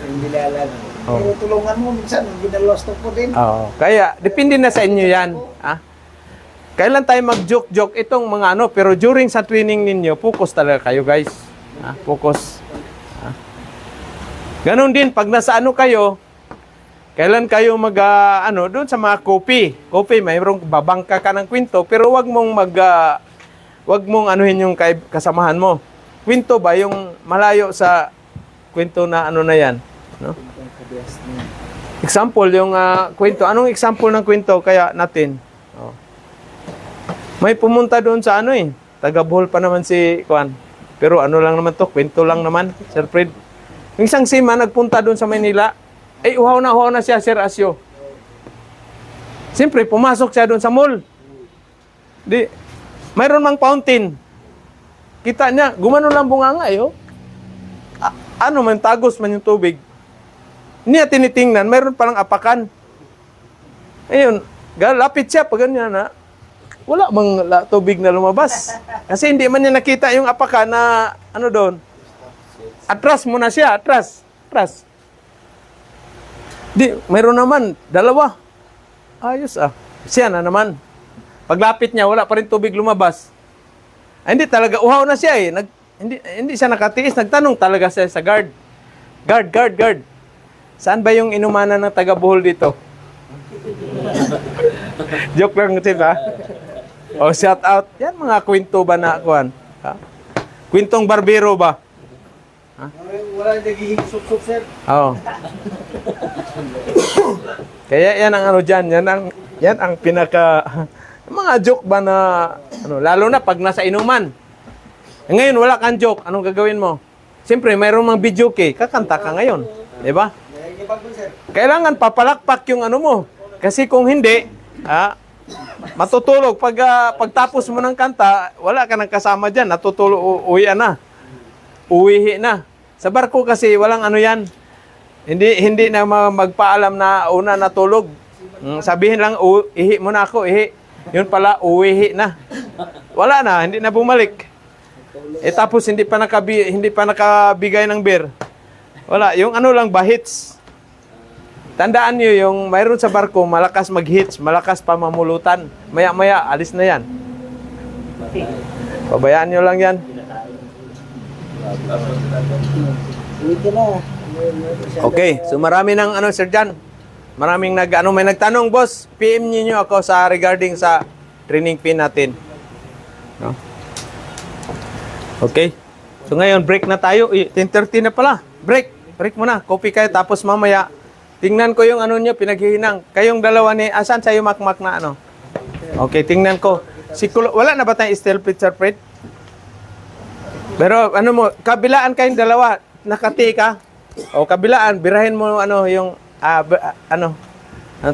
D: Hindi lalag.
C: Oo.
A: Pero tulungan mo, minsan, ginalosto po din.
C: Oo. Kaya, depende na sa inyo yan. Ha? Kailan tayo mag-joke-joke itong mga ano, pero during sa training ninyo, focus talaga kayo, guys. Ha? Focus. Ha? Ganon din, pag nasa ano kayo, kailan kayo mag, ano, doon sa mga kopi. Kopi, mayroong babangka ka ng kwento, pero wag mong wag mong anuhin yung kasamahan mo. Kwento ba, yung malayo sa kwento na ano na yan. No? Example, yung kwento. Anong example ng kwento kaya natin? Oh. May pumunta doon sa ano eh. Taga Bohol pa naman si Kuan. Pero ano lang naman to, kwento lang naman, Sir Fred. Yung isang sima nagpunta doon sa Manila. Ay, uhaw na siya, Sir Asyo. Siyempre, pumasok siya doon sa mall. Di, mayroon mang fountain. Kita niya, gumano lang bunganga eh, oh. Ano man, tagos man yung tubig. Niya tinitingnan, mayroon palang apakan. Ayun, lapit siya, pag ganyan na, wala mang tubig na lumabas. Kasi hindi man niya nakita yung apakan na, ano doon. Atras muna siya, atras. Di, mayroon naman, dalawa. Ayos ah. Siya na naman. Paglapit niya, wala pa rin tubig lumabas. Ay, hindi talaga, uhaw na siya eh. Hindi siya nakatiis. Nagtanong talaga siya sa guard. Guard. Saan ba yung inumanan ng taga Bohol dito? Joke lang, diba? O, shout out. Yan mga kwento ba na, Kuan? Ha? Kwentong barbero ba?
D: Wala nagiging sup-sup, sir.
C: Oo. Kaya yan ang ano dyan, yan ang pinaka, mga joke ba na, ano, lalo na pag nasa inuman. Ngayon, wala kang joke, anong gagawin mo? Siyempre, mayroong mga video kakanta ka ngayon. Di ba? Kailangan papalakpak yung ano mo. Kasi kung hindi, matutulog. Pagtapos mo ng kanta, wala ka nang kasama dyan, natutulog, uwihi na. Sa barko kasi, walang ano yan. Hindi na magpaalam na una natulog. Sabihin lang, ihi mo na ako, ihi. Yun pala, uwihi na. Wala na, hindi na bumalik. Tapos hindi pa nakabigay ng beer. Wala, yung ano lang ba, hits. Tandaan nyo, yung mayroon sa barko, malakas mag-hits, malakas pa mamulutan. Maya-maya, alis na yan. Pabayaan nyo lang yan.
D: Dito na.
C: Okay, so marami ng ano, Sir John. Maraming may nagtanong, boss. PM niyo ako sa regarding sa training pin natin. No? Okay. So ngayon, break na tayo. 10:30 na pala. Break muna. Coffee kayo tapos mamaya tingnan ko yung ano niyo pinaghihinang. Kayong dalawa ni asan sa'yo makmak na ano? Okay, tingnan ko. Wala na ba tayong steel plate, Sir Fred? Pero ano mo, kabilaan kayong dalawa. Nakati ka. O kabilaan, birahin mo ano yung ano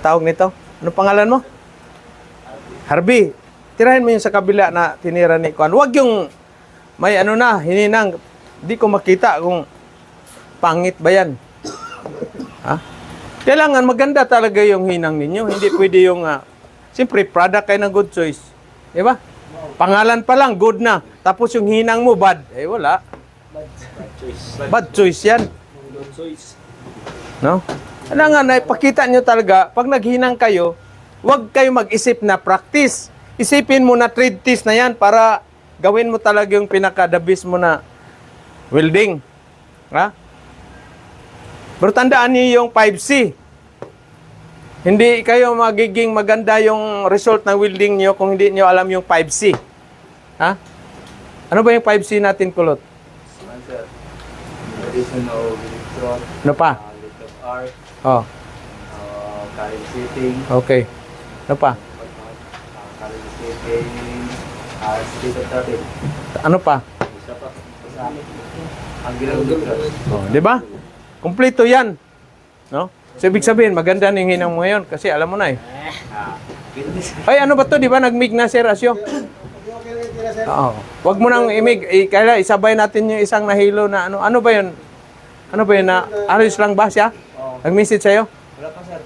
C: tawag nito? Ano pangalan mo? Harvey. Tirahin mo yung sa kabila na tinira ni Kuan. Huwag yung may ano na, hininang. Di ko makita kung pangit ba yan. Ha? Kailangan maganda talaga yung hinang ninyo. Hindi pwede yung siyempre, product kayo ng good choice. Di ba? Pangalan pa lang, good na. Tapos yung hinang mo, bad. Eh, wala. Bad choice yan. No? Kailangan na ipakita nyo talaga, pag naghinang kayo, huwag kayo mag-isip na practice. Isipin mo na trade test na yan para gawin mo talaga yung pinaka-the-best mo na welding. Ha? Pero tandaan niyo yung 5C. Hindi kayo magiging maganda yung result ng welding niyo kung hindi niyo alam yung 5C. Ha? Ano ba yung 5C natin, Kulot? Ano pa? Oh.
E: Current setting,
C: Okay. Ano pa?
E: current setting, speed of traffic.
C: Ano pa?
E: Isa pa. Ang ginagawa.
C: Oh, 'di ba? Kumpleto 'yan. No? So, ibig sabihin, maganda na yung hinang mo ngayon kasi alam mo na eh. Ay, ano ba to? Di ba nag-mig na, Sir Asyo? Oo. Wag mo nang imig. Kaya isabay natin yung isang nahilo na ano. Ano ba yun? Ano ba yun na? Ayos lang ba siya? Nag-message sa'yo?
E: Wala pa, sir.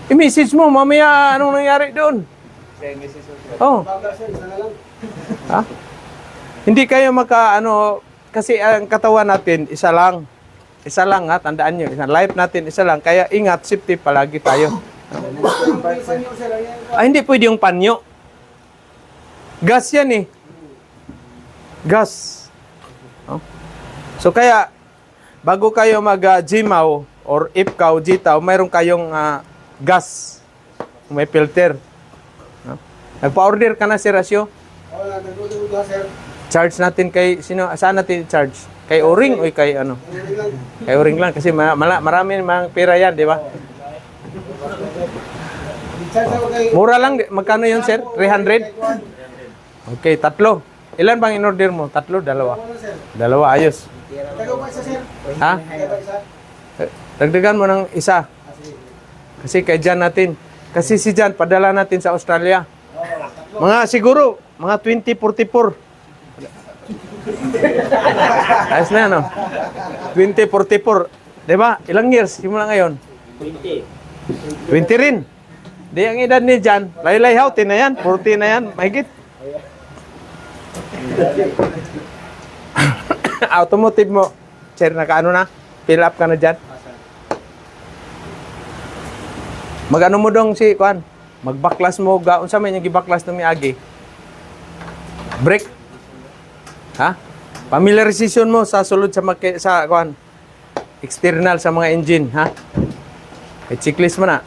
C: I-message mo, mamaya anong nangyari doon?
E: Sir, message ko, sir.
C: Oh. Ha? Hindi kayo kasi ang katawan natin, isa lang. Isa lang ha, tandaan nyo. Life natin, isa lang. Kaya ingat, safety palagi tayo. Hindi pwede yung panyo. Gas yan eh. Gas. Oh. So kaya, bago kayo mag-Jimaw or Ipkaw, Jitaw, mayroon kayong gas. May filter. No? Nagpa-order ka na si Rasyo?
D: sir.
C: Charge natin kay, saan natin charge? Kay O-ring o kay ano? Kay O-ring lang kasi marami mga pera yan, di ba? Mura lang, magkano yun sir? 300? Okay, 3. Ilan bang in-order mo? 3, 2? 2, ayos. Ha? Dagdagan mo ng isa. Kasi kay Jan natin. Kasi si Jan, padala natin sa Australia. Siguro, mga 2044. Ayos na yan, no? 2044. Diba? Ilang years? Simula ngayon? 20 rin. Di ang edad ni Jan, laylay-haw, na yan. 40 na yan. Mahigit. Automotive mo. Sir, nakaano na? Fill up ka na dyan? Mag-ano mo dong si Kuan? Magbaklas mo, gaon sa may yung gibaklas ng miagi. Brake. Ha? Familiarization mo sa sulod sa Kuan. External sa mga engine, ha? Checklist mo na.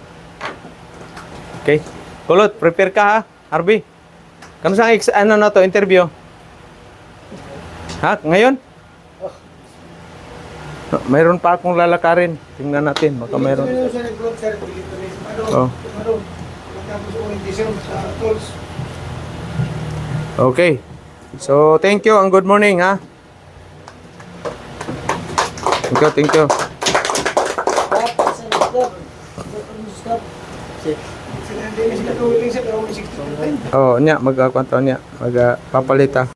C: Okay. Kulot, prepare ka ha, Harvey. Kano sa na to, interview? Ha? Ngayon? Mayroon pa akong lalakarin. Tingnan natin, baka mayroon. Oh. Okay. So, thank you and good morning, ha? Thank you. Oh, magpapalita.